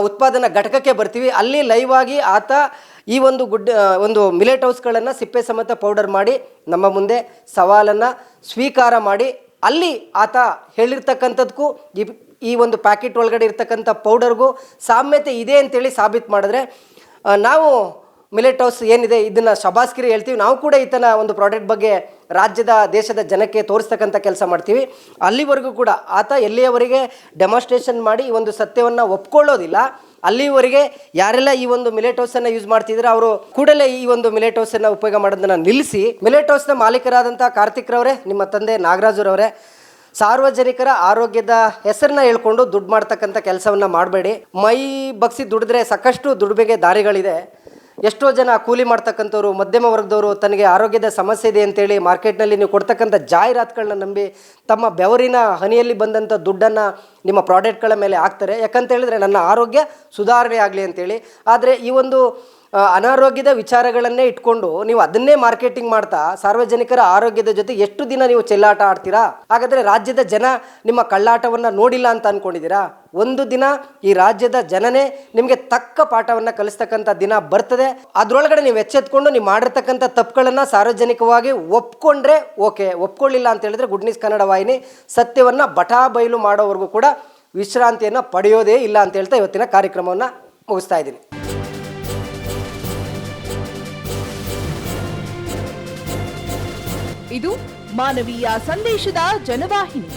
ಉತ್ಪಾದನಾ ಘಟಕಕ್ಕೆ ಬರ್ತೀವಿ. ಅಲ್ಲಿ ಲೈವ್ ಆಗಿ ಆತ ಈ ಒಂದು ಮಿಲೆಟ್ ಹೌಸ್ಗಳನ್ನು ಸಿಪ್ಪೆ ಸಮೇತ ಪೌಡರ್ ಮಾಡಿ ನಮ್ಮ ಮುಂದೆ ಸವಾಲನ್ನು ಸ್ವೀಕಾರ ಮಾಡಿ ಅಲ್ಲಿ ಆತ ಹೇಳಿರ್ತಕ್ಕಂಥದ್ದಕ್ಕೂ ಈ ಒಂದು ಪ್ಯಾಕೆಟ್ ಒಳಗಡೆ ಇರ್ತಕ್ಕಂಥ ಪೌಡರ್ಗೂ ಸಾಮ್ಯತೆ ಇದೆ ಅಂತೇಳಿ ಸಾಬೀತು ಮಾಡಿದ್ರೆ ನಾವು ಮಿಲೆಟ್ ಹೌಸ್ ಏನಿದೆ ಇದನ್ನು ಶಬಾಸ್ಕಿರಿ ಹೇಳ್ತೀವಿ. ನಾವು ಕೂಡ ಈತನ ಒಂದು ಪ್ರಾಡಕ್ಟ್ ಬಗ್ಗೆ ರಾಜ್ಯದ ದೇಶದ ಜನಕ್ಕೆ ತೋರಿಸ್ತಕ್ಕಂಥ ಕೆಲಸ ಮಾಡ್ತೀವಿ. ಅಲ್ಲಿವರೆಗೂ ಕೂಡ ಆತ ಎಲ್ಲಿಯವರೆಗೆ ಡೆಮಾನ್ಸ್ಟ್ರೇಷನ್ ಮಾಡಿ ಈ ಒಂದು ಸತ್ಯವನ್ನು ಒಪ್ಕೊಳ್ಳೋದಿಲ್ಲ, ಅಲ್ಲಿವರೆಗೆ ಯಾರೆಲ್ಲ ಈ ಒಂದು ಮಿಲೆಟ್ ಹೌಸನ್ನು ಯೂಸ್ ಮಾಡ್ತಿದ್ರೆ ಅವರು ಕೂಡಲೇ ಈ ಒಂದು ಮಿಲೆಟ್ ಹೌಸನ್ನು ಉಪಯೋಗ ಮಾಡೋದನ್ನು ನಿಲ್ಲಿಸಿ. ಮಿಲೆಟ್ ಹೌಸ್ನ ಮಾಲೀಕರಾದಂಥ ಕಾರ್ತಿಕ್ ರವರೇ, ನಿಮ್ಮ ತಂದೆ ನಾಗರಾಜರವರೇ, ಸಾರ್ವಜನಿಕರ ಆರೋಗ್ಯದ ಹೆಸರನ್ನ ಹೇಳ್ಕೊಂಡು ದುಡ್ಡು ಮಾಡ್ತಕ್ಕಂಥ ಕೆಲಸವನ್ನು ಮಾಡಬೇಡಿ. ಮೈ ಬಗ್ಸಿ ದುಡಿದ್ರೆ ಸಾಕಷ್ಟು ದುಡಿಮೆಗೆ ದಾರಿಗಳಿದೆ. ಎಷ್ಟೋ ಜನ ಕೂಲಿ ಮಾಡ್ತಕ್ಕಂಥವ್ರು, ಮಧ್ಯಮ ವರ್ಗದವರು ತನಗೆ ಆರೋಗ್ಯದ ಸಮಸ್ಯೆ ಇದೆ ಅಂತೇಳಿ ಮಾರ್ಕೆಟ್ನಲ್ಲಿ ನೀವು ಕೊಡ್ತಕ್ಕಂಥ ಜಾಹೀರಾತುಗಳನ್ನ ನಂಬಿ ತಮ್ಮ ಬೆವರಿನ ಹನಿಯಲ್ಲಿ ಬಂದಂಥ ದುಡ್ಡನ್ನು ನಿಮ್ಮ ಪ್ರಾಡಕ್ಟ್ಗಳ ಮೇಲೆ ಹಾಕ್ತಾರೆ. ಯಾಕಂತ ಹೇಳಿದ್ರೆ ನನ್ನ ಆರೋಗ್ಯ ಸುಧಾರಣೆ ಆಗಲಿ ಅಂತೇಳಿ. ಆದರೆ ಈ ಒಂದು ಅನಾರೋಗ್ಯದ ವಿಚಾರಗಳನ್ನೇ ಇಟ್ಕೊಂಡು ನೀವು ಅದನ್ನೇ ಮಾರ್ಕೆಟಿಂಗ್ ಮಾಡ್ತಾ ಸಾರ್ವಜನಿಕರ ಆರೋಗ್ಯದ ಜೊತೆ ಎಷ್ಟು ದಿನ ನೀವು ಚೆಲ್ಲಾಟ ಆಡ್ತೀರಾ? ಹಾಗಾದರೆ ರಾಜ್ಯದ ಜನ ನಿಮ್ಮ ಕಳ್ಳಾಟವನ್ನು ನೋಡಿಲ್ಲ ಅಂತ ಅಂದ್ಕೊಂಡಿದ್ದೀರಾ? ಒಂದು ದಿನ ಈ ರಾಜ್ಯದ ಜನನೇ ನಿಮಗೆ ತಕ್ಕ ಪಾಠವನ್ನು ಕಲಿಸ್ತಕ್ಕಂಥ ದಿನ ಬರ್ತದೆ. ಅದರೊಳಗಡೆ ನೀವು ಎಚ್ಚೆತ್ಕೊಂಡು ನೀವು ಮಾಡಿರ್ತಕ್ಕಂಥ ತಪ್ಪುಗಳನ್ನು ಸಾರ್ವಜನಿಕವಾಗಿ ಒಪ್ಕೊಂಡ್ರೆ ಓಕೆ, ಒಪ್ಕೊಳ್ಳಿಲ್ಲ ಅಂತ ಹೇಳಿದ್ರೆ ಗುಡ್ ನ್ಯೂಸ್ ಕನ್ನಡ ವಾಹಿನಿ ಸತ್ಯವನ್ನು ಬಟಾ ಬಯಲು ಮಾಡೋವರೆಗೂ ಕೂಡ ವಿಶ್ರಾಂತಿಯನ್ನು ಪಡೆಯೋದೇ ಇಲ್ಲ ಅಂತ ಹೇಳ್ತಾ ಇವತ್ತಿನ ಕಾರ್ಯಕ್ರಮವನ್ನು ಮುಗಿಸ್ತಾ ಇದ್ದೀನಿ. ಇದು ಮಾನವೀಯ ಸಂದೇಶದ ಜನವಾಹಿನಿ.